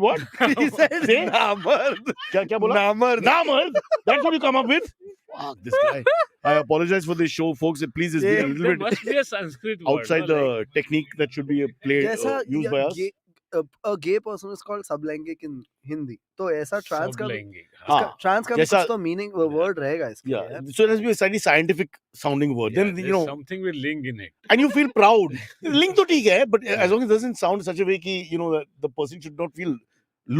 he said Say? namard. Kya bola? Namard. That's what you come up with? Fuck, this guy. I apologize for this show, folks. Please, it's been a There little bit must be a Sanskrit word. outside no? the technique that should be played, जैसा used by us. a gay person is called sublanguic in Hindi. तो ऐसा trans का Sublanging. इसका हाँ, trans का भी जैसा- कुछ तो meaning word रहेगा इसके लिए Yeah, यार. so it has to be a slightly scientific sounding word. Yeah, Then you there's know, something with ling in it. and you feel proud. Link to ठीक है, but as long as it doesn't sound such a way कि you know that the person should not feel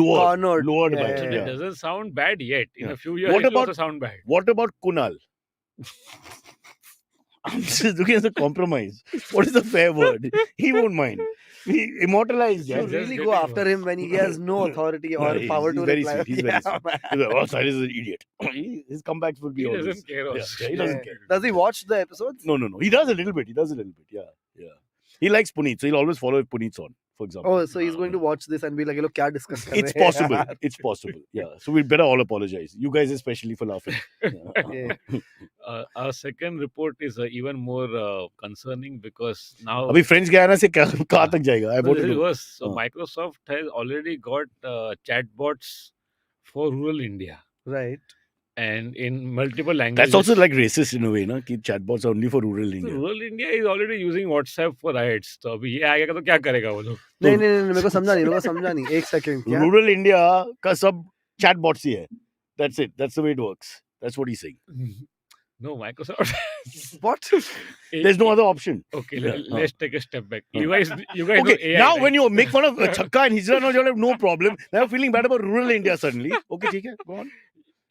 lowered Cornered. by Yeah, it. So Yeah. that doesn't sound bad yet. In Yeah. a few years, What it will about- also sound bad. What about Kunal? I'm just looking as a compromise. What is the fair word? He won't mind. We immortalized. You Yeah. Just really getting go after worse. him when he has no authority or No, power he's to very reply. sweet. He's very Yeah, sweet. man. He's like, oh, Cyrus is an idiot. His comebacks will be He always. doesn't care. Yeah, also. yeah, he doesn't Yeah. care. Does he watch the episodes? No. He does a little bit. Yeah. He likes Puneet, so he'll always follow if Puneet's on, for example. Oh, so he's going to watch this and be like, "Hello, क्या discuss कर It's रहे हैं possible. यार?" It's possible. Yeah. So we'd better all apologize. You guys especially for laughing. Yeah. Yeah. Our second report is even more concerning because now अभी friends गया ना से कहाँ तक जाएगा? I no, want this to is know. worse. So Microsoft has already got chatbots for rural India Right. and in multiple languages. That's also like racist in a way, na? कि chatbots are only for rural So India. rural India is already using WhatsApp for riots. तो अभी ये आएगा तो क्या करेगा वो लोग? नहीं मेरे को समझा नहीं एक सेकंड क्या Rural India का सब chatbots ही है. That's it. That's the way it works. That's what he's saying. No, Microsoft. what There's no other option. Okay, Yeah, let's take a step back. You guys know Okay, AI, now right? when you make fun of Chakka and Hijra, now you'll have no problem. Now you're feeling bad about rural India suddenly. Okay, ठीक है, go on.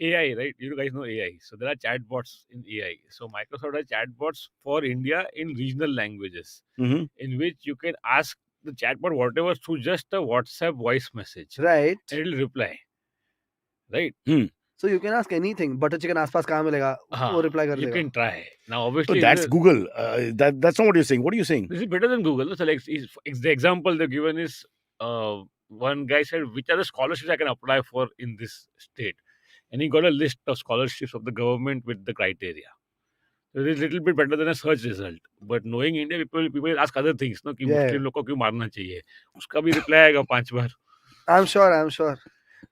AI, right? You guys know AI. So there are chatbots in AI. So Microsoft has chatbots for India in regional languages, Mm-hmm. in which you can ask the chatbot whatever through just a WhatsApp voice message, right and it'll reply. Right? so you can ask anything butter chicken आसपास कहाँ मिलेगा वो reply कर You देगा can try. Now, So obviously, that's Google. That's not what you're saying. What are you saying? this is better than Google. So like, the example they've given is one guy said, which are the scholarships I can apply for in this state? And he got a list of scholarships of the government with the criteria. So it is a little bit better than a search result. But knowing India, people ask other things. No, कि Yeah. मुस्लिम लोग को क्यों मारना चाहिए? उसका भी reply आएगा 5 बार. I'm sure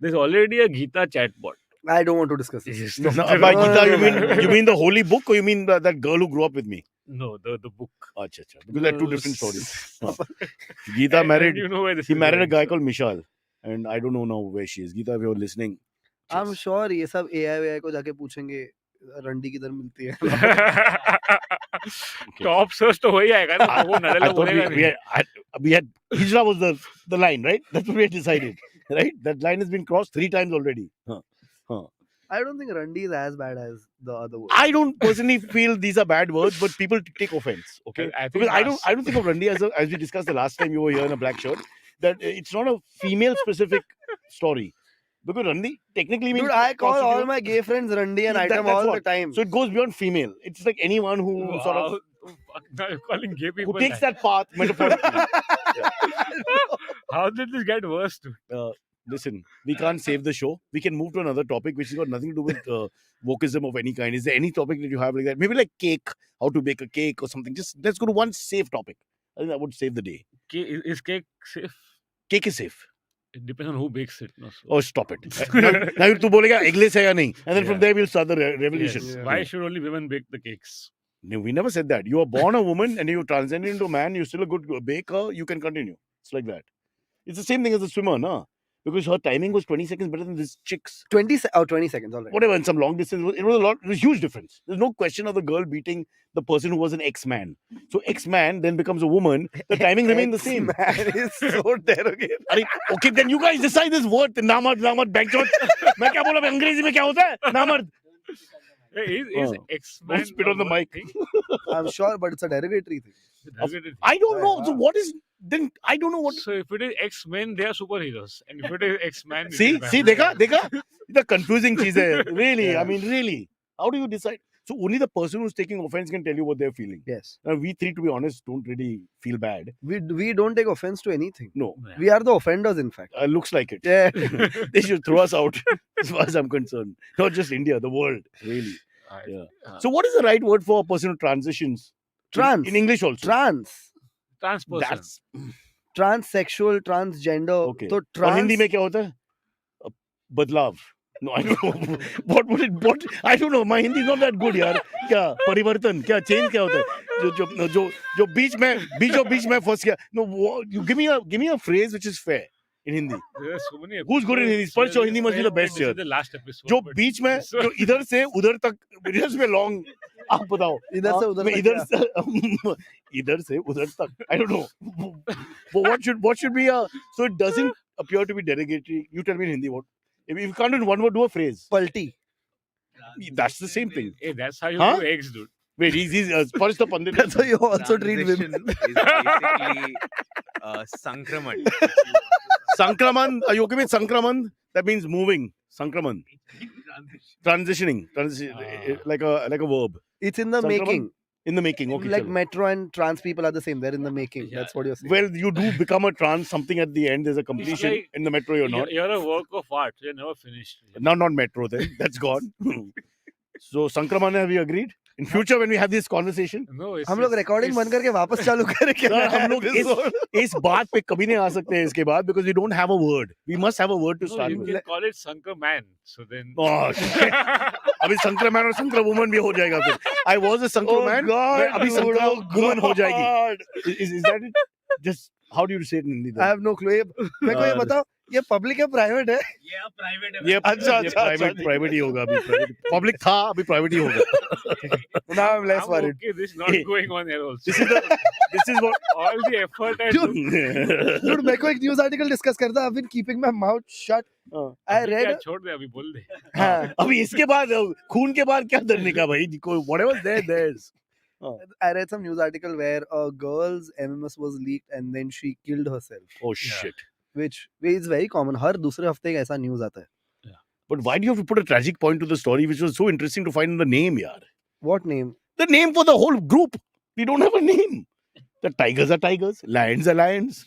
There's already a Gita chatbot. I don't want to discuss this Yes, No, there by are- Gita, you mean the holy book, or you mean that girl who grew up with me? No, the book. Acha. Because they're two different stories. Gita And married. you know where this He is married a going, guy so- called Mishal, and I don't know now where she is. Gita, if you're listening, I'm cheers. sure ये सब AI को जाके पूछेंगे रंडी किधर मिलती है top search तो हो ही आएगा ना वो I नरेला thought बोलेगा we had Hijra was the line, right? That's what we had decided, right? That line has been crossed 3 times already. I don't think Randi is as bad as the other word I don't personally feel these are bad words, but people take offense. Okay, I think because I last- don't think of Randi as we discussed the last time you were here in a black shirt, that it's not a female specific story. Because Randi technically means dude I call all prostitute. my gay friends Randi and That- item that's all the what. time So it goes beyond female. It's like anyone who sort of Wow, fuck, now you're calling gay people who takes that path metaphorically. How did this get worse dude? Listen, we can't save the show. We can move to another topic which has got nothing to do with wokeism of any kind. Is there any topic that you have like that? Maybe like cake, how to bake a cake or something. Just let's go to one safe topic. I think that would save the day. Is cake safe? Cake is safe. It depends on who bakes it. No? So, Oh, stop it. now you बोलेगा eggless है या नहीं? And then from Yeah. there we'll start the revolution. yes. Yeah. Why should only women bake the cakes? No, we never said that. You are born a woman and you transcend into a man. You're still a good baker. You can continue. It's like that. It's the same thing as a swimmer, no? Because her timing was 20 seconds better than this chick's. 20 seconds all right Whatever, in some long distance, it was a lot. It was a huge difference. There's no question of the girl beating the person who was an ex-man. So ex-man then becomes a woman. The timing remained the same. man is so derogatory अरे, okay, then you guys decide this word. नामर्द बैंकचोद. मैं क्या बोला अंग्रेजी में क्या होता है? नामर्द. Hey, is Oh. X-Men Don't spit on the one mic. thing? I'm sure but it's a derogatory thing I don't know. So Yeah. what is then? I don't know what. So if it is X-Men, they are superheroes, and if it is X-Man, it See, is देखा. The confusing चीज है. Really, Yeah. I mean, really. How do you decide? So only the person who's taking offense can tell you what they're feeling. yes Now, we three, to be honest, don't really feel bad. we don't take offense to anything No, Yeah. we are the offenders in fact looks like it. yeah They should throw us out, as far as I'm concerned. Not just India, the world, really. Yeah. So, what is the right word for a person who transitions? Trans. In English also. trans person. That's transsexual transgender okay. तो और Hindi trans में क्या होता है? बदलाव. No, I don't know. What? I don't know. My Hindi is not that good, यार. क्या परिवर्तन? क्या change क्या होता है? जो बीच में फंस गया. No, you give me a phrase which is fair in Hindi. There are so many Who's good in Hindi? episodes Sparsh or where Hindi we must be the felt that best this here. is the last episode. जो but बीच में this one- जो इधर से उधर तक just में long आप बताओ. इधर से उधर मैं तक इधर से उधर तक. I don't know. But what should be a, so it doesn't appear to be derogatory. You tell me in Hindi what. If you can't do in one word, do a phrase. पलटी. That's the same thing. Hey, that's how you Huh? do eggs, dude. Wait, he's Sparsh the Pandit. That's how you also treat women. Transition is basically sankraman. Sankraman. Are you okay with Sankraman? That means moving. Sankraman. Transitioning. Like a verb. It's in the Sankraman? making. In the making. Okay. Like chalo. metro and trans people are the same. They're in the making. Yeah. That's what you're saying. Well, you do become a trans something at the end. There's a completion. like- In the metro, you're not. You're a work of art. You're never finished. Now, not metro then. That's gone. So, Sankraman, have we agreed? In future, when we have this conversation, No, it's, हम लोग recording बंद करके वापस चालू करें क्या? Sir, हम लोग इस बात पे कभी नहीं आ सकते हैं इसके बाद, because we don't have a word. We must have a word to No, start you with. can call it Sankar Man. So then. Oh, shit. अभी संक्रमण और संक्र woman भी हो जाएगा फिर. I was a संक्र man. मैं अभी संक्र woman हो जाएगी. Is that it? Just how do you say it in Hindi? I have no clue. मेरे को ये बताओ, ये public है private है? ये अच्छा, ये अच्छा, private ही होगा अभी. Public था अभी private ही होगा. Now I'm less I'm worried. okay, this is not going on here also. This is what. All the effort I do. Dude, मेरे को एक news article discuss करता. I've been keeping my mouth shut. I अभी read. क्या छोड़ दे अभी बोल दे. हाँ, अभी इसके बाद खून के बाद क्या डरने का भाई? Whatever there's. I read some news article where a girl's MMS was leaked and then she killed herself, Oh shit. which is very common. हर दूसरे हफ्ते एक ऐसा news आता है. But why do you have to put a tragic point to the story, which was so interesting to find in the name, yaar? What name? The name for the whole group. We don't have a name. The tigers are tigers, lions are lions,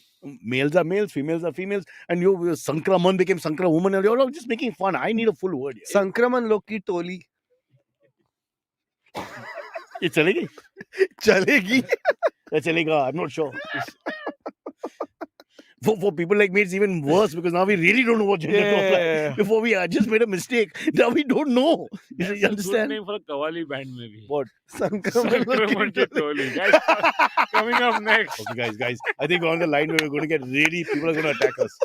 males are males, females are females, and you Sankraman became Sankra woman, and you're all just making fun. I need a full word. Yeah. संक्रमण लोग की टोली. ये चलेगी? चलेगी. Yeah, chalega. I'm not sure. For people like me, it's even worse because now we really don't know what gender to apply. Before we just made a mistake. Now we don't know. You That's a good understand? name for a Qawwali band maybe. What? संक्रमण लोग Sankraman की to Toli. Guys, coming up next. Okay, guys. I think we're on the line where we're going to get really, people are going to attack us.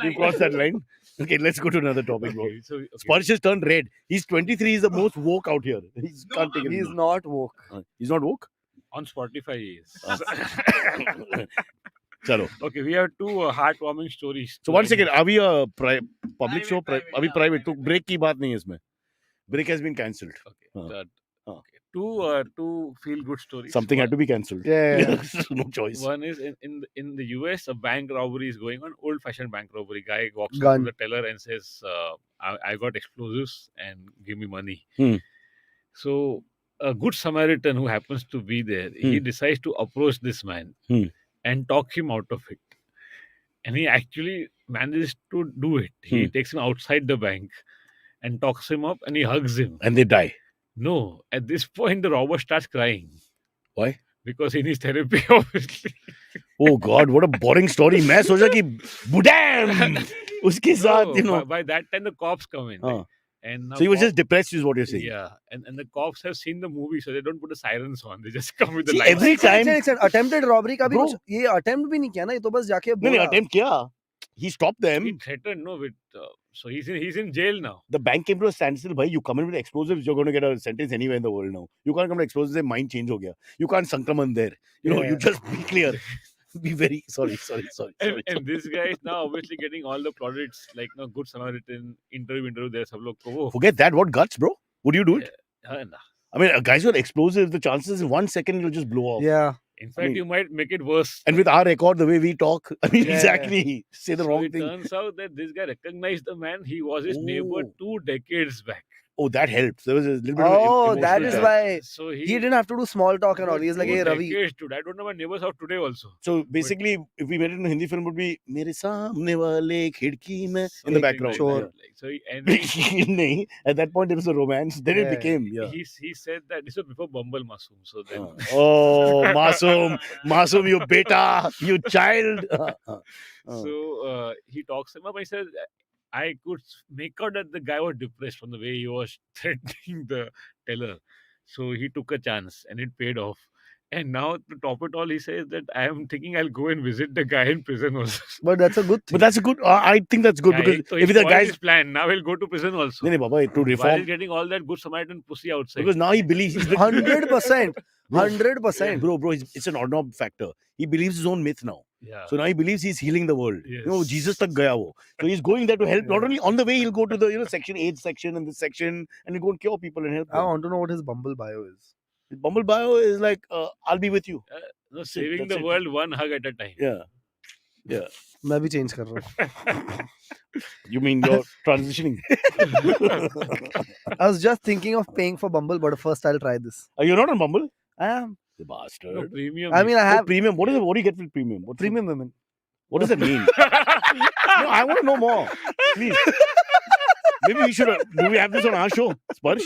We've crossed that line. Okay, let's go to another topic, bro. Okay, so, okay. Sparsh has turned red. He's 23. He's the most woke out here. He can't take it. He's not woke. He's not woke? On Spotify he is. Chalo. Okay, we have two heartwarming stories. So one second. Are we a public show? Abhi private. तो break की बात नहीं है इसमें. Break has been cancelled. Okay. Uh. Okay. Two feel good stories. Something had to be cancelled. Yeah. No choice. One is in the US, a bank robbery is going on. Old-fashioned bank robbery. Guy walks up Gun. to the teller and says, "I got explosives and give me money." Hmm. So a good Samaritan who happens to be there, he decides to approach this man and talk him out of it. And he actually manages to do it. He takes him outside the bank and talks him up, and he hugs him. And they die. No, at this point, the robber starts crying. Why? Because he needs therapy, obviously. Oh God, what a boring story. मैं सोचा कि budam उसके साथ, No, you know. by that time, the cops come in. हाँ. And now So he was cop- just depressed, is what you're saying. Yeah, and the cops have seen the movie, so they don't put the sirens on. They just come with the See, lights. every time. attempted robbery का भी Bro. कुछ ये attempt भी नहीं किया ना, ये तो बस जाके नहीं, बोला. attempt किया. He stopped He them. threatened, no, with so he's in jail now. The bank came to a standstill. Bhai, you come in with explosives, you're going to get a sentence anywhere in the world now. You can't come to explosives and mind change ho gaya. You can't sankraman there. You know, Yeah. you just be clear. Be very sorry. And this guy is now obviously getting all the plaudits, like no good Samaritan interview there. Sab log ko, oh, Forget that. What guts, bro? Would you do it? nah. I mean, guys with explosives, the chances in 1 second it'll just blow off. Yeah. In fact, mean- you might make it worse. And with our record, the way we talk, I mean, Yeah. exactly. Say the So wrong it thing. turns out that this guy recognized the man. He was his neighbor Oh. 2 decades back. Oh, that helps. There was a little bit of Oh, emotional that is tie. why So he didn't have to do small talk and all. He's like, 2 hey, Ravi. decades, dude. I don't know my neighbor's house today also. So basically, if we made it in a Hindi film, it would be "Mere saamne wale khidki mein" in the Something background. like Sure. that. Like, so he, and Nahi, at that point, it was a romance. Then it Yeah. became, yeah. he said that this was before Bumble Masoom. So then Oh, Masoom, you beta, you child. so he talks him up and he says, I could make out that the guy was depressed from the way he was threatening the teller. So he took a chance and it paid off. And now to top it all, he says that I am thinking I'll go and visit the guy in prison also. But that's a good thing. But that's a good. I think that's good Yeah, because so if he the spoiled guy's his plan, now he'll go to prison also. no, Baba, to While reform he's getting all that good Samaritan pussy outside. because now he believes 100%. Bro, 100%. bro, it's an odd knob factor. He believes his own myth now. Yeah. So now he believes he's healing the world. You know, Yes. Jesus tak gaya wo. So he's going there to help. Not Yeah. only on the way, he'll go to the section AIDS section and this section, and he'll go and cure people and help I them. want to know what his Bumble bio is. His Bumble bio is like, I'll be with you. No, That's it, saving that's the it. world one hug at a time. Yeah. मैं भी change कर रहा हूँ. You mean you're transitioning? I was just thinking of paying for Bumble, but first I'll try this. Are you not on Bumble? I am. The bastard. No, premium. I mean, I Oh, have premium. What do you get with premium? What's premium women. What does that mean? No, I want to know more. Please. Maybe we should. Do we have this on our show? Sparsh?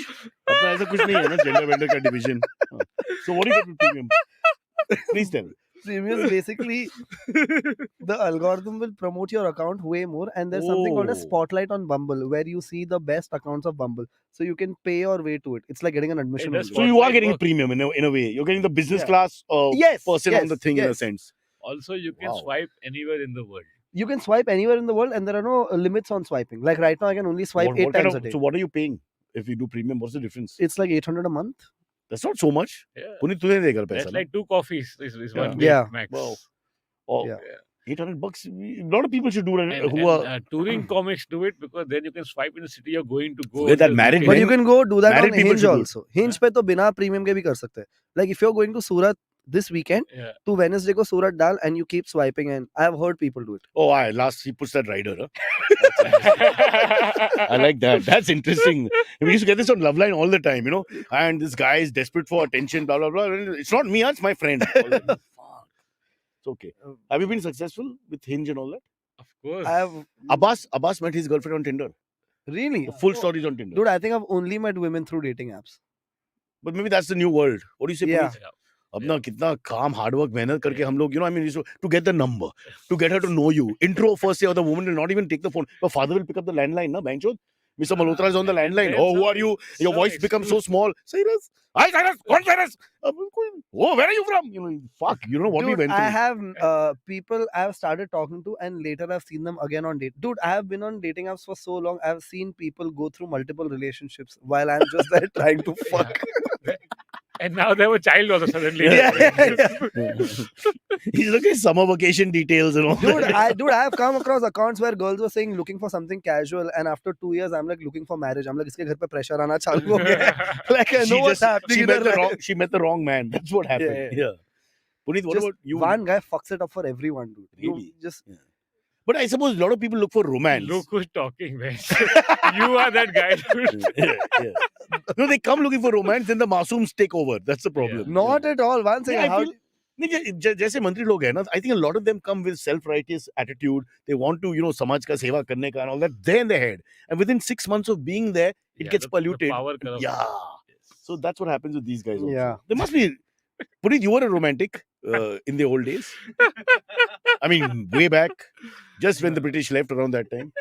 अपना ऐसा कुछ नहीं है ना gender vendor का division. So what do you get with premium? Please tell. Premium is basically the algorithm will promote your account way more, and there's something called a Oh. spotlight on Bumble where you see the best accounts of Bumble, so you can pay your way to it. It's like getting an admission. does only. So you are Spotlight getting works. premium in a way. You're getting the business Yeah. class Yes, person on yes, the thing in a yes. sense. Also, you can Wow. swipe anywhere in the world. You can swipe anywhere in the world, and there are no limits on swiping. Like right now, I can only swipe What 8 kind times of- a day. So what are you paying if you do premium? What's the difference? It's like 800 a month. That's not so much. Yeah. Puneet तुझे देगा पैसा That's ना? like 2 coffees. Is Yeah. one day Yeah. max. Wow. Oh, Yeah. $800. A lot of people should do it. And, Who are touring comics do it because then you can swipe in the city you're going to go. Forget on that the married weekend. But men- you can go do that married on people Hinge should do it. also. Hinge पे तो बिना premium के भी कर सकते हैं. Like if you're going to Surat this weekend, Yeah. to Wednesday को Surat डाल and you keep swiping, and I've heard people do it. Oh, last he puts that rider. Huh? I like that. That's interesting. We used to get this on Loveline all the time, and this guy is desperate for attention, blah, blah, blah. It's not me, it's my friend. Fuck. It's okay. Have you been successful with Hinge and all that? Of course. Abbas met his girlfriend on Tinder. Really? The full story is on Tinder. Dude, I think I've only met women through dating apps. But maybe that's the new world. What do you say, Yeah. Puneet? अपना कितना काम hard work मेहनत करके हम लोग to get the number, to get her to know you, intro first say, or the woman will not even take the phone. Her father will pick up the landline, na Banchod. Mr. Malhotra is on the landline. There's Oh, who some- are you? Your some voice becomes so small. Cyrus, hi Cyrus, what Cyrus? Oh, where are you from? Fuck, you know what we Dude, went I through. have people I have started talking to, and later I've seen them again on date. Dude, I have been on dating apps for so long. I've seen people go through multiple relationships while I'm just there trying to fuck. And now they have a child also suddenly. He's looking at summer vacation details and all Dude, that. I have come across accounts where girls were saying looking for something casual, and after 2 years, I'm like looking for marriage. I'm like, इसके घर पे pressure आना चालू हो गया है. Like I know what's happening. in her life. She met the wrong man. That's what happened. Yeah. Puneet, what Just about you? One guy fucks it up for everyone, dude. Really? Just But I suppose a lot of people look for romance. Look who's talking, man. You are that guy. Dude. Yeah. No, they come looking for romance, then the Masooms take over. That's the problem. not at all. One second. Yeah, I How feel, नहीं, जैसे मंत्री लोग हैं ना, I think a lot of them come with self-righteous attitude. They want to, समाज का सेवा करने का and all that. They're in their head. And within 6 months of being there, it Yeah, gets the polluted. power corrupt. Yeah. Yes. So that's what happens with these guys also. Yeah. There must be... Puneet, you were a romantic in the old days. I mean, way back. Just when the British left around that time.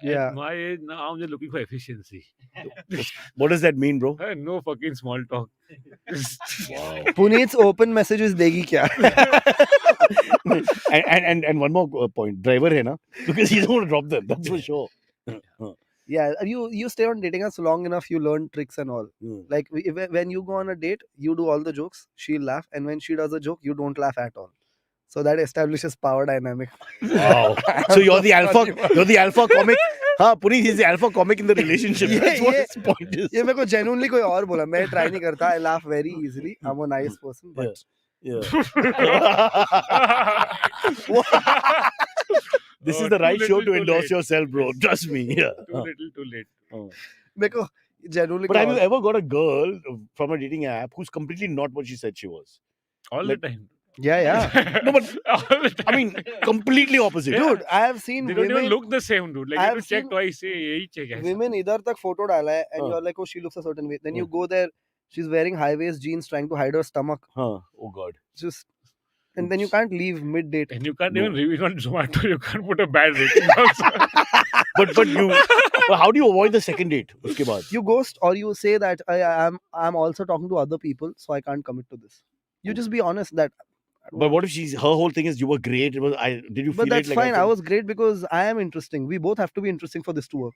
Yeah. At my age now, I'm just looking for efficiency. What does that mean, bro? No fucking small talk. Wow. Puneet's open messages देगी क्या? and one more point. Driver है ना? Because he don't want to drop them. That's for sure. Yeah, you stay on dating apps long enough, you learn tricks and all. Hmm. Like when you go on a date, you do all the jokes, she'll laugh, and when she does a joke, you don't laugh at all. So that establishes power dynamic. Wow. So you're the alpha. You're the alpha comic. हाँ, Puneet is the alpha comic in the relationship. That's what his point is. ये मेरे को genuinely कोई और बोला, मैं try नहीं करता. I laugh very easily. I'm a nice person, but Yeah. This is the Too right show little, to too endorse late. yourself, bro. Trust me. Yeah. Too little, too late. मेरे को genuinely But कोई have you और- ever got a girl from a dating app who's completely not what she said she was? All Like- the time. Yeah. No, but All the time. I mean, completely opposite. Dude, I have seen they don't women. even look the same, dude. Like I you have have to check seen twice. Say, यही check है. Women इधर तक photo डाला है, and हाँ. you're like, oh, she looks a certain way. Then you go there, she's wearing high waist jeans, trying to hide her stomach. Huh. Oh God. Just, and then you can't leave mid date. And you can't No. even review on Zomato. You can't put a bad rating also. But how do you avoid the second date? Uske baad? You ghost, or you say that I'm also talking to other people, so I can't commit to this. You just be honest that. But what if her whole thing is you were great? Did you feel But that's it like fine. I was great because I am interesting. We both have to be interesting for this to work.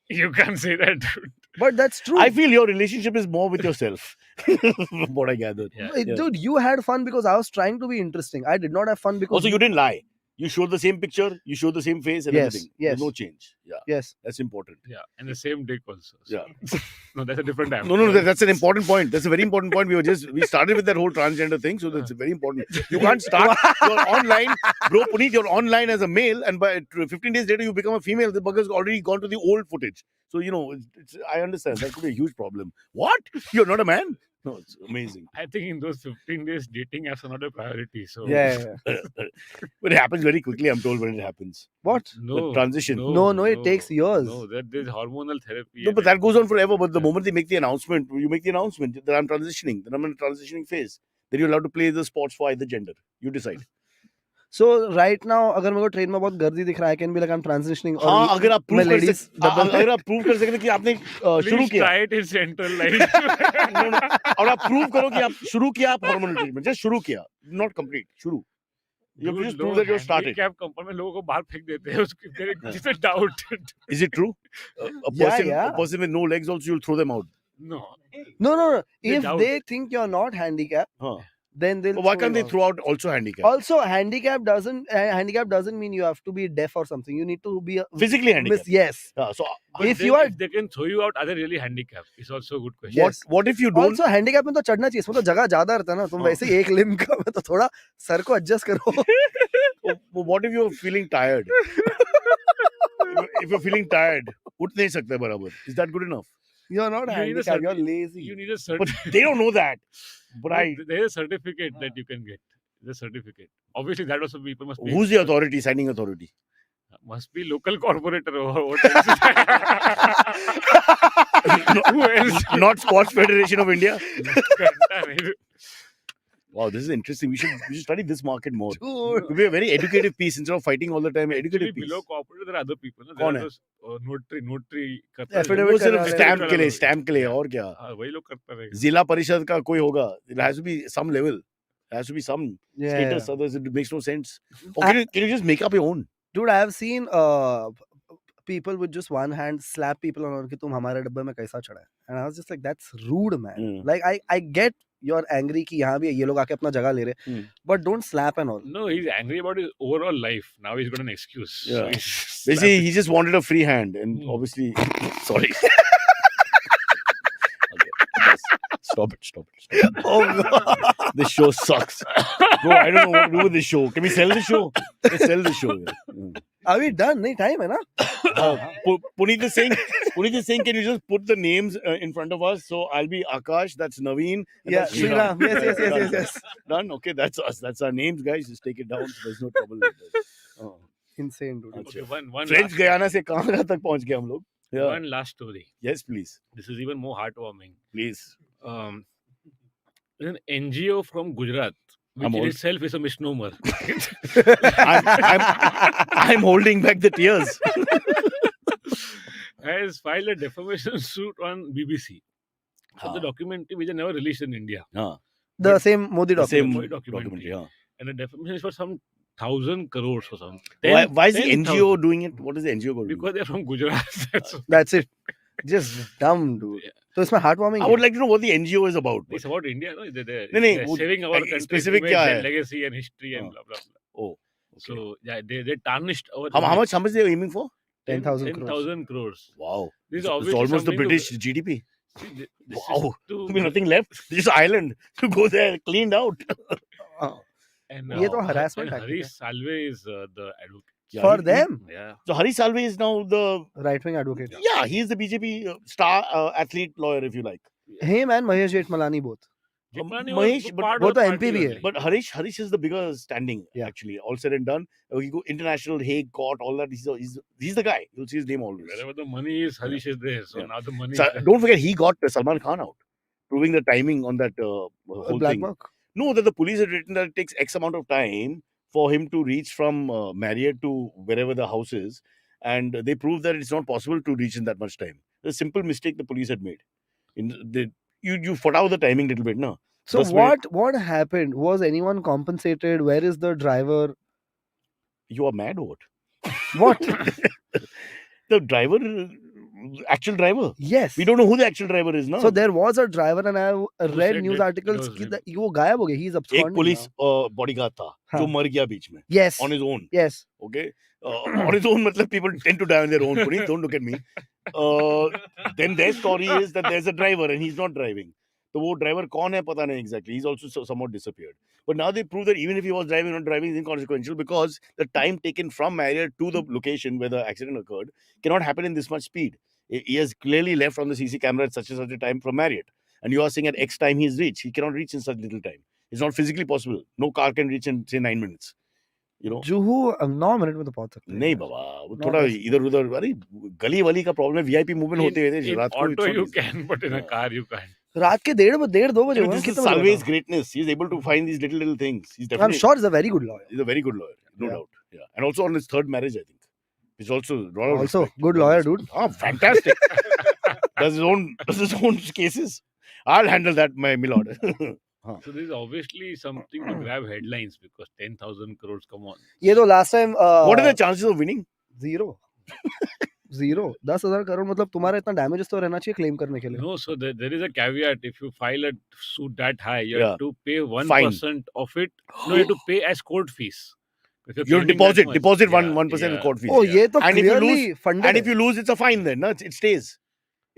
You can't say that, dude. But that's true. I feel your relationship is more with yourself. From what I gathered. Yeah. Dude, you had fun because I was trying to be interesting. I did not have fun because Also, you didn't lie. You showed the same picture. You showed the same face and Yes, everything. yes. There's no change. Yeah, Yes. that's important. Yeah, and the same dick also. So- Yeah. No, that's a different time. No, that's an important point. That's a very important point. We started with that whole transgender thing, so that's very important. You can't start. You're online, bro. Puneet, you're online as a male, and by 15 days later you become a female. The bugger's already gone to the old footage. So I understand that could be a huge problem. What? You're not a man? No, it's amazing. I think in those 15 days, dating apps are not a priority. So Yeah. But it happens very quickly. I'm told when it happens. What? no The transition. No, it takes years. No, there's hormonal therapy. No, and but that goes on forever. But the Yeah. moment they make the announcement, you make the announcement that I'm transitioning, then I'm in a transitioning phase. Then you're allowed to play the sports for either gender. You decide. So right now, अगर मेरे को train में बहुत गर्दी दिख रहा है, I can be like I'm transitioning. और हाँ, अगर आप मैं prove कर ladies सक- डब्बे में- अगर आप prove कर सकें कि आपने शुरू Please किया try it in central line. No, और आप prove करो कि आप शुरू किया आप hormonal treatment, just शुरू किया, not complete, शुरू. You have to just prove that you started. Cab compound में लोगों को बाहर फेंक देते हैं उसके there is just a doubt. Is it true? A Yeah, person, yeah. a person with no legs also, you'll throw them out. No. No. They If doubt. they think you're not handicapped, Huh. then they'll. But why throw can't you they out. throw out also handicap? Also, handicap doesn't mean you have to be deaf or something. You need to be a Physically handicapped. Yes. So But If then you are- if they can throw you out, are they really handicapped? It's also a good question. Yes. what if you don't? Also, handicap में तो चढ़ना चाहिए. इसमें तो जगह ज्यादा रहता है ना. तुम हाँ. वैसे ही एक लिम्ब का में तो थोड़ा सर को adjust करो. What if you're feeling tired? If you're feeling tired, उठ नहीं सकते बराबर. Is that good enough? You're not You need a handicapped. You're certi- lazy. You need a But certificate. they don't know that. But There is a certificate that you can get. The certificate. Obviously, that also people must be. who's the authority, signing authority? Must be local corporator or what else? Who else? Not Sports Federation of India. घंटा नहीं. Wow, this is interesting. We should study this market more. Dude. It could be a very educative piece instead of fighting all the time. Actually, Educative piece. below corporate, there are other people. No? कौन There है? are those notary करता है. Affidavit वो सिर्फ करने वाले. Stamp के लिए वाले. स्टैम्प के लिए और क्या हाँ, वही लोग करता रहेगा. जिला परिषद का कोई होगा it has to be some level it has to be some Yeah. status otherwise it makes no sense or can you just make up your own Dude, I have seen people with just one hand slap people on कि तुम हमारे डब्बे में कैसा चढ़ा है. And I was just like, that's rude, man. Mm. Like I get you're angry कि यहाँ भी ये लोग आके अपना जगह ले रहे, Mm. but don't slap and all. No, he's angry about his overall life. Now he's got an excuse. So Yeah. he's basically he just wanted a free hand and Hmm. obviously sorry okay, stop it Oh God. this show sucks bro I don't know what to do with this show can we sell the show let's sell the show yeah. Mm. Are we done? नहीं time है ना? Puneet is saying can you just put the names in front of us so I'll be Akash that's Naveen and Yeah, that's Sriram. Yes. Done. Okay, that's us. That's our names, guys. Just take it down. There's no trouble with that. Oh. Insane, dude. अच्छा. Okay, one French last, Guyana से कहाँ तक पहुँच गए हम लोग? Yeah. one last story. Yes, please. This is even more heartwarming. Please. There's an NGO from Gujarat, which I'm in old. itself is a misnomer. I'm holding back the tears. Has filed a defamation suit on BBC for the हाँ. documentary which are never released in India. हाँ. The same Modi The same document. documentary. documentary. हाँ. And the defamation is for some 1,000 crores or something. Why is the 10,000. NGO doing it? What is the NGO going to do? Because they're from Gujarat. That's That's it. Just dumb, dude. Yeah. So इसमें heartwarming. I would like to know what the NGO is about. it's about India, no? They're नहीं, वो saving our like country's specific image क्या and है? legacy and history and हाँ. blah blah blah. Oh. Okay. So yeah, they tarnished our How much are they aiming for? 10,000 crores. 10,000 crores. Wow. This is It's obviously almost the something to- British GDP. See, this is Wow. to- I mean, nothing left. Just island to go there, cleaned out. And, ये तो Har- harassment and tactic Harish Salve is the advocate. Yeah, For he- them, Yeah. So Hari Salve is now the right-wing advocate. yeah he is the BJP star athlete lawyer if you like. Him and Mahesh Jetmalani both. Jitmani Mahesh, was but part वो of the तो party MP भी है. only. But Harish is the bigger standing Yeah. actually. All said and done, he go international Hague court, all that. He's the guy. You'll see his name always. Wherever the money is, Harish is there. So Yeah. now the money. So, is there. don't forget he got Salman Khan out, proving the timing on that whole Black thing. mark. No, that the police had written that it takes X amount of time for him to reach from Marriott to wherever the house is. and they proved that it's not possible to reach in that much time. A simple mistake the police had made. You fought out the timing little bit, no? So 10 minute, what happened? Was anyone compensated? Where is the driver? you are mad or what? What? The driver, actual driver. Yes. We don't know who the actual driver is, no? So there was a driver, and I read said news that articles it was कि him? वो गायब हो गया. He's एक absconding police now. Bodyguard था हाँ. जो मर गया बीच में Yes. on his own. Yes. Okay, on his own matlab people tend to die on their own. Puneet, don't look at me. Then their story is that there's a driver and he's not driving. तो वो driver कौन है पता नहीं exactly. He's also somewhat disappeared. But now they prove that even if he was driving or not driving is inconsequential because the time taken from Marriott to the location where the accident occurred cannot happen in this much speed. He has clearly left on the CC camera at such and such a time from Marriott. And you are saying at X time he's reached. He cannot reach in such little time. It's not physically possible. No car can reach in say 9 minutes. You know, Juhu 9 minute में तो पहुंच सकते हैं. नहीं बाबा वो Not थोड़ा as- इधर उधर अरे गली वाली का प्रॉब्लम है वीआईपी मूवमेंट होते हुए थे In रात को auto it's not you easy. can, but in a Yeah. car you can't. रात के 1:30 2 बजे हुए हैं. This is कितने बजे Salve's हुआ? greatness. He's able to find these little things. He's I'm definitely sure he's a very good lawyer. he's a very good lawyer, no Yeah. doubt. Yeah, and also on his third marriage, I think. It's also lot of Also, respect. good Lot of lawyer, respect. dude. Oh, fantastic. does his own cases. I'll handle that, my milord. So this is obviously something to grab headlines because 10,000 crores, come on. ये तो last time What are the chances of winning? zero. Zero. 10,000 crore मतलब तुम्हारा इतना damages तो रहना चाहिए claim करने के लिए. No, so there is a caveat. If you file a suit that high, you Yeah. have to pay 1% Fine. of it. No, you have to pay as court fees. If you're Your claiming that deposit, much. deposit Yeah, 1% yeah. court fees. Oh, ये तो And if you clearly funded. And if है. you lose, it's a fine then. No? It stays.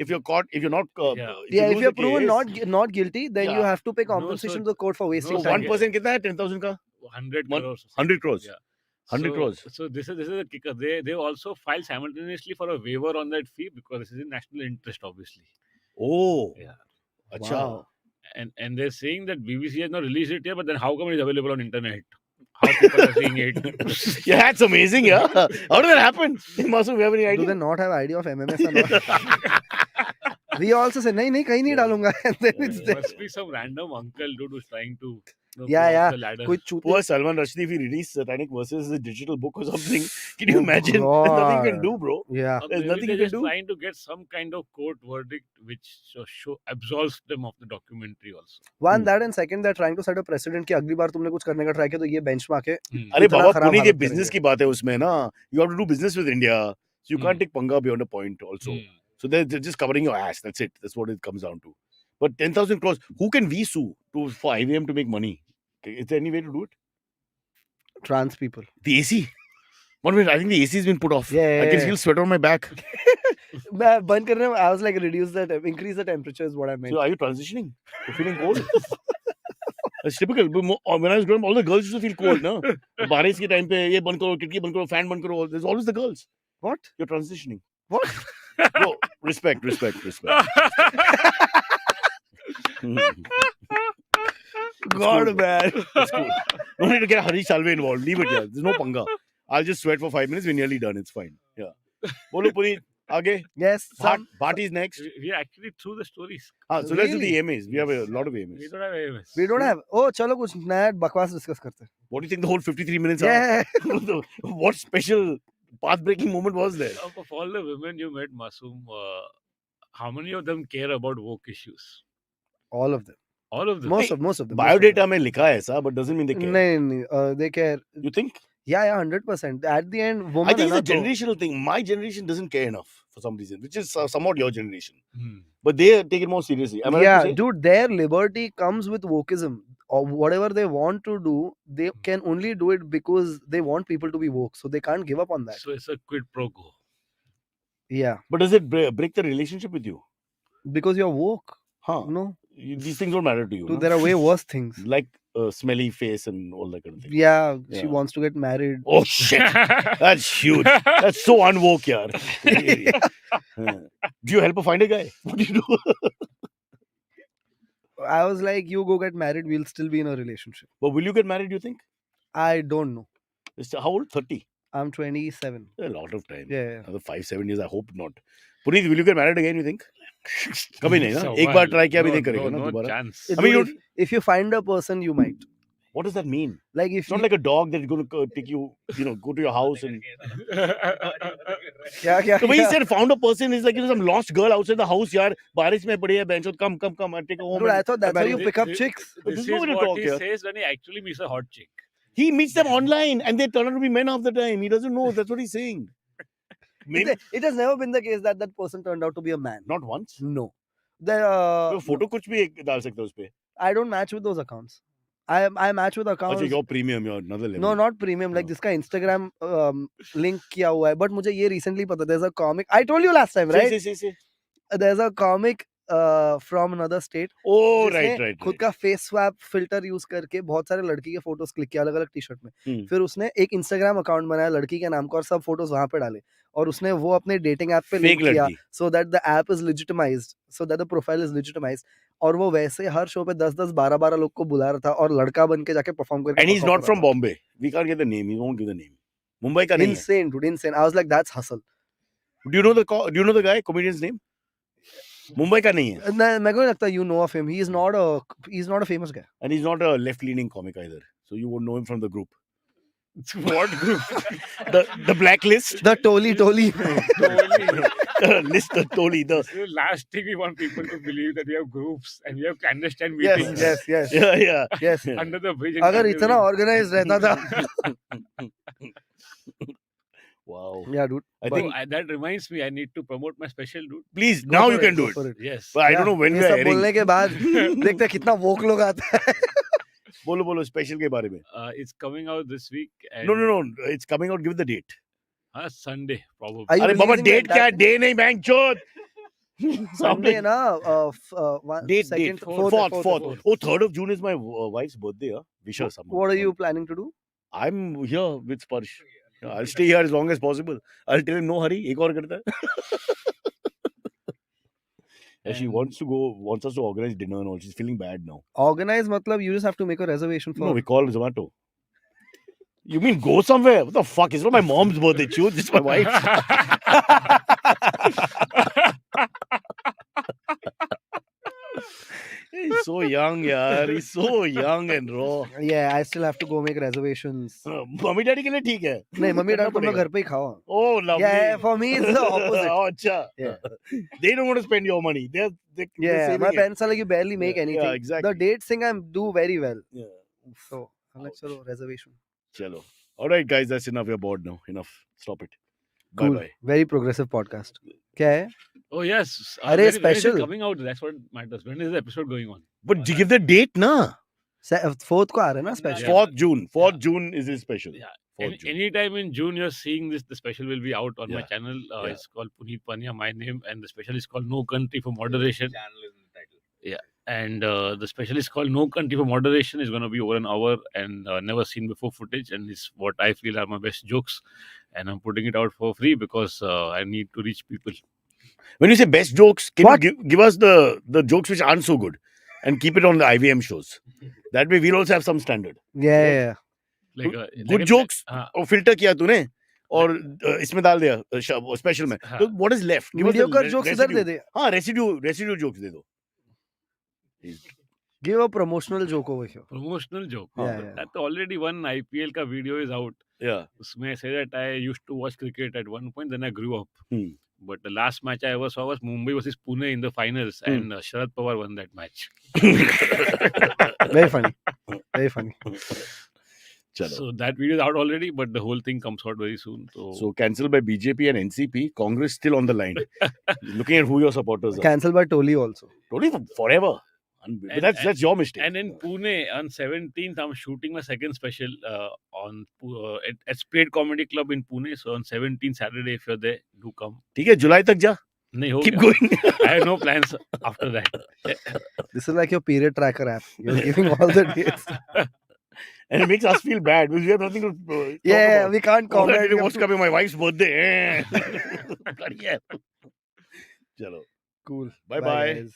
If you're caught, if you're not, Yeah. Yeah, if lose you're the proven case, not guilty, then you Yeah. have to pay No, compensation so- to the court for wasting no, so time. 1% कितना है 10,000 का? 100 One- crores. 100 crores. Yeah. 100 crores. So this is a kicker. They also file simultaneously for a waiver on that fee because this is in national interest, obviously. Oh, Yeah. Acha. Wow. And they're saying that BBC has not released it yet, but then how come it is available on internet? How people are seeing it? Yeah, that's amazing. Yeah, how did that happen? Masoom, you have any Do idea? they not have idea of MMS and all? We also say नहीं कहीं नहीं डालूंगा. And then it's There there. must be some random uncle dude who's trying to Yeah, go yeah. up the ladder. कोई चूतिया. Poor Salman Rushdie, if he released Satanic Verses as a digital book or something, can you Oh, imagine? There's nothing you can God. do, bro. Yeah. Or There's maybe nothing they're you can just do. trying to get some kind of court verdict which absolves them of the documentary also. One that and second they're trying to set a precedent कि अगली बार तुमने कुछ करने का try किया तो ये benchmark है. अरे इतना बाबा खराब पुनीत ये हालत बिजनेस करेंगे. की बात है उसमें ना you have to do business with India so you can't Hmm. take panga beyond a point also Hmm. so they're just covering your ass that's it that's what it comes down to but 10,000 crores who can we sue for IVM to make money is there any way to do it Trans people. the AC 1 minute I think the AC has been put off Yeah, I can yeah, feel sweat on my back मैं बंद करने में I was like increase the temperature is what I meant. so are you transitioning you're feeling cold That's typical. But when I was growing up, all the girls used to feel cold, no? बारिश के time पे ये बंद करो, खिड़की बंद करो, fan बंद करो. There's always the girls. What? You're transitioning. What? Bro, respect. God, man. It's cool. No need to get Harish Salve involved. Leave it here. There's no panga. I'll just sweat for 5 minutes. We're nearly done. It's fine. Yeah. Bolo Puneet, आगे. Yes. Bhat is next. We are actually through the stories. So let's do the Really? AMAs. We have a lot of We AMAs. don't have AMS. We don't have. Oh, चलो कुछ नया बकवास discuss करते हैं. What do you think the whole 53 minutes Yeah. are? What special path-breaking moment was there? Of all the women you met, Masoom, how many of them care about woke issues? All of them. All of them. Most of them. Biodata में लिखा है ऐसा, but doesn't mean they care. नहीं, they care. You think? Yeah, 100%. At the end, woman I think है it's a ना, तो- generational thing. My generation doesn't care enough for some reason, which is somewhat your generation. Hmm. But they take it more seriously. Am I right Yeah, to say? dude, their liberty comes with wokeism. Or whatever they want to do, they can only do it because they want people to be woke. So they can't give up on that. So it's a quid pro quo. Yeah, But does it break the relationship with you? because you're woke. Huh? No, These things don't matter to you. dude, no? there are way worse things. Like a smelly face and all that kind of thing. Yeah, she Yeah. wants to get married. Oh shit! That's huge. That's so unwoke, yaar. Really. Do you help her find a guy? What do you do? I was like, you go get married, we'll still be in a relationship. But will you get married? You think? I don't know. How old? 30. I'm 27. A lot of time. Yeah. Another 5-7 years. I hope not. Puneet, will you get married again? You think? कभी नहीं ना So एक बार well, try किया भी no, नहीं करेगा no, ना no दोबारा chance. I mean, Dude, if you find a person, you might. what does that mean Like if it's not like a dog that's going to take you go to your house and क्या So when he said found a person, is like, some lost girl outside the house, yaar. Baris mein padi hai, bench. Come, and take her home. Dude, I and thought that's how you marry. pick up chicks. There's This no is way to what talk he here. says when he actually meets a hot chick. He meets them online and they turn out to be men half the time. He doesn't know. That's what he's saying. Maybe It has never been the case that that person turned out to be a man. not once. No. तो photo कुछ भी एक डाल सकते हो उस पे. I don't match with those accounts. I match with accounts. अच्छा, you're premium, you're another level. No, not premium. Like Oh. जिसका Instagram link किया हुआ है. But मुझे ये recently पता. There's a comic. I told you last time, right? Say. There's a comic from another state. Oh, जिसने right. खुद का फेस स्वैप फिल्टर यूज करके बहुत सारे लड़की के फोटोज क्लिक किया अलग अलग टी शर्ट में. फिर उसने एक इंस्टाग्राम अकाउंट बनाया लड़की के नाम का और सब फोटोज वहां पे डाले और उसने वो अपने डेटिंग ऐप पे लिंक Fake किया लड़की. so that the app is legitimized, so that the profile is legitimized. और वो वैसे हर शो पे 10-10 12-12 लोग को बुला रहा था और लड़का बन के जाके परफॉर्म करके And he's perform not कर from रहा था. Bombay. We can't get the name. He won't give the name. Mumbai का नहीं है. Insane, dude, insane. I was like, that's hustle. Do you know the guy? Comedian's name? Mumbai का नहीं है. मेरे को लगता है you know of him. He's not a famous guy. And he's not a left-leaning comic either. So you won't know him from the group. What group? The blacklist. The Toli. Totally. The list of Toli. This is the last thing we want people to believe that we have groups and we have clandestine Yes, meetings yes. Yeah. Yes. under the bridge. in अगर Kandivali. इतना organized रहता था. Wow. Yeah, dude. I But think, that reminds me, I need to promote my special, dude. please, Go now for you can do go it. for Yes. But I don't know when ये we are सब airing. बोलने के बाद देखते हैं कितना woke लोग आता है. बोलो special के बारे में. It's coming out this week. And, No. It's coming out. Give the date. Sunday, probably. Are you अरे बाबा releasing the date क्या है? entire- Day नहीं बैंक चोद. Sunday ना Date. second, 4th. Oh, 3rd of June is my wife's birthday. Wish her someone. What are you planning to do? I'm here with Sparsh. I'll stay here as long as possible. I'll tell him no hurry. एक और करता है. And she wants us to organize dinner and all. She's feeling bad now. Organize मतलब you just have to make a reservation for. No, we call Zomato. You mean go somewhere? What the fuck? It's not my mom's birthday, Chud. It's my wife's. He's so young, yaar. He's so young and raw. Yeah, I still have to go make reservations. Mummy daddy के लिए ठीक है. नहीं mummy daddy तो मैं पड़ेगा. घर पे ही खाऊं. Oh, lovely. Yeah, for me it's the opposite. Oh, अच्छा. Yeah. They don't want to spend your money. They're Yeah, saving my it. parents are like you barely make Yeah, anything. yeah, exactly. The dates thing I do very well. Yeah. So I'm like, chalo, reservation. Chalo. All right, guys, that's enough. We're bored now. Enough. Stop it. Cool. Bye-bye. Very progressive podcast. क्या है? Oh, yes. Arey, when is it special. coming out? That's what matters. When is the episode going on? But give the date, na. 4th को आ रहा है ना special. 4th June. 4th June is his special. Yeah. 4th June. Anytime in June you're seeing this, the special will be out on my Yeah. channel. Yeah. It's called Puneet Pania, my name, and the special is called No Country for Moderation. Channel is in the title. And the special is called No Country for Moderation. It's going to be over an hour and never seen before footage, and it's what I feel are my best jokes. And I'm putting it out for free because I need to reach people. When you say best jokes, can What? you give us the jokes which aren't so good and keep it on the IVM shows? That way we'll also have some standard. Yeah. Like Good jokes? हाँ, और filter किया तूने और इसमें डाल दिया special में. हाँ. So what is left? Give us the Mediocre jokes इधर residue. दे दे. हाँ, residue jokes दे दो. Give a promotional joke over here. promotional joke. Yeah, yeah. That already one IPL ka video is out. Yeah. Usme I say that I used to watch cricket at one point, then I grew up. Hmm. But the last match I ever saw was Mumbai versus Pune in the finals, and Sharad Pawar won that match. Very funny. Very funny. Chalo. So that video is out already, but the whole thing comes out very soon. So cancelled by BJP and NCP. Congress still on the line. Looking at who your supporters are. Cancelled by Toli also. Totally forever. But that's your mistake. And in Pune on 17th, I'm shooting my second special at Spade Comedy Club in Pune. So on 17th Saturday, if you're there, do come. ठीक है, जुलाई तक जा. नहीं हो Keep गया. going. I have no plans after that. This is like your period tracker app. You're giving all the dates. And it makes us feel bad because we have nothing to talk Yeah, about. we can't All I comment. did was coming my wife's birthday. Bloody hell. Chalo. Cool. Bye-bye. guys.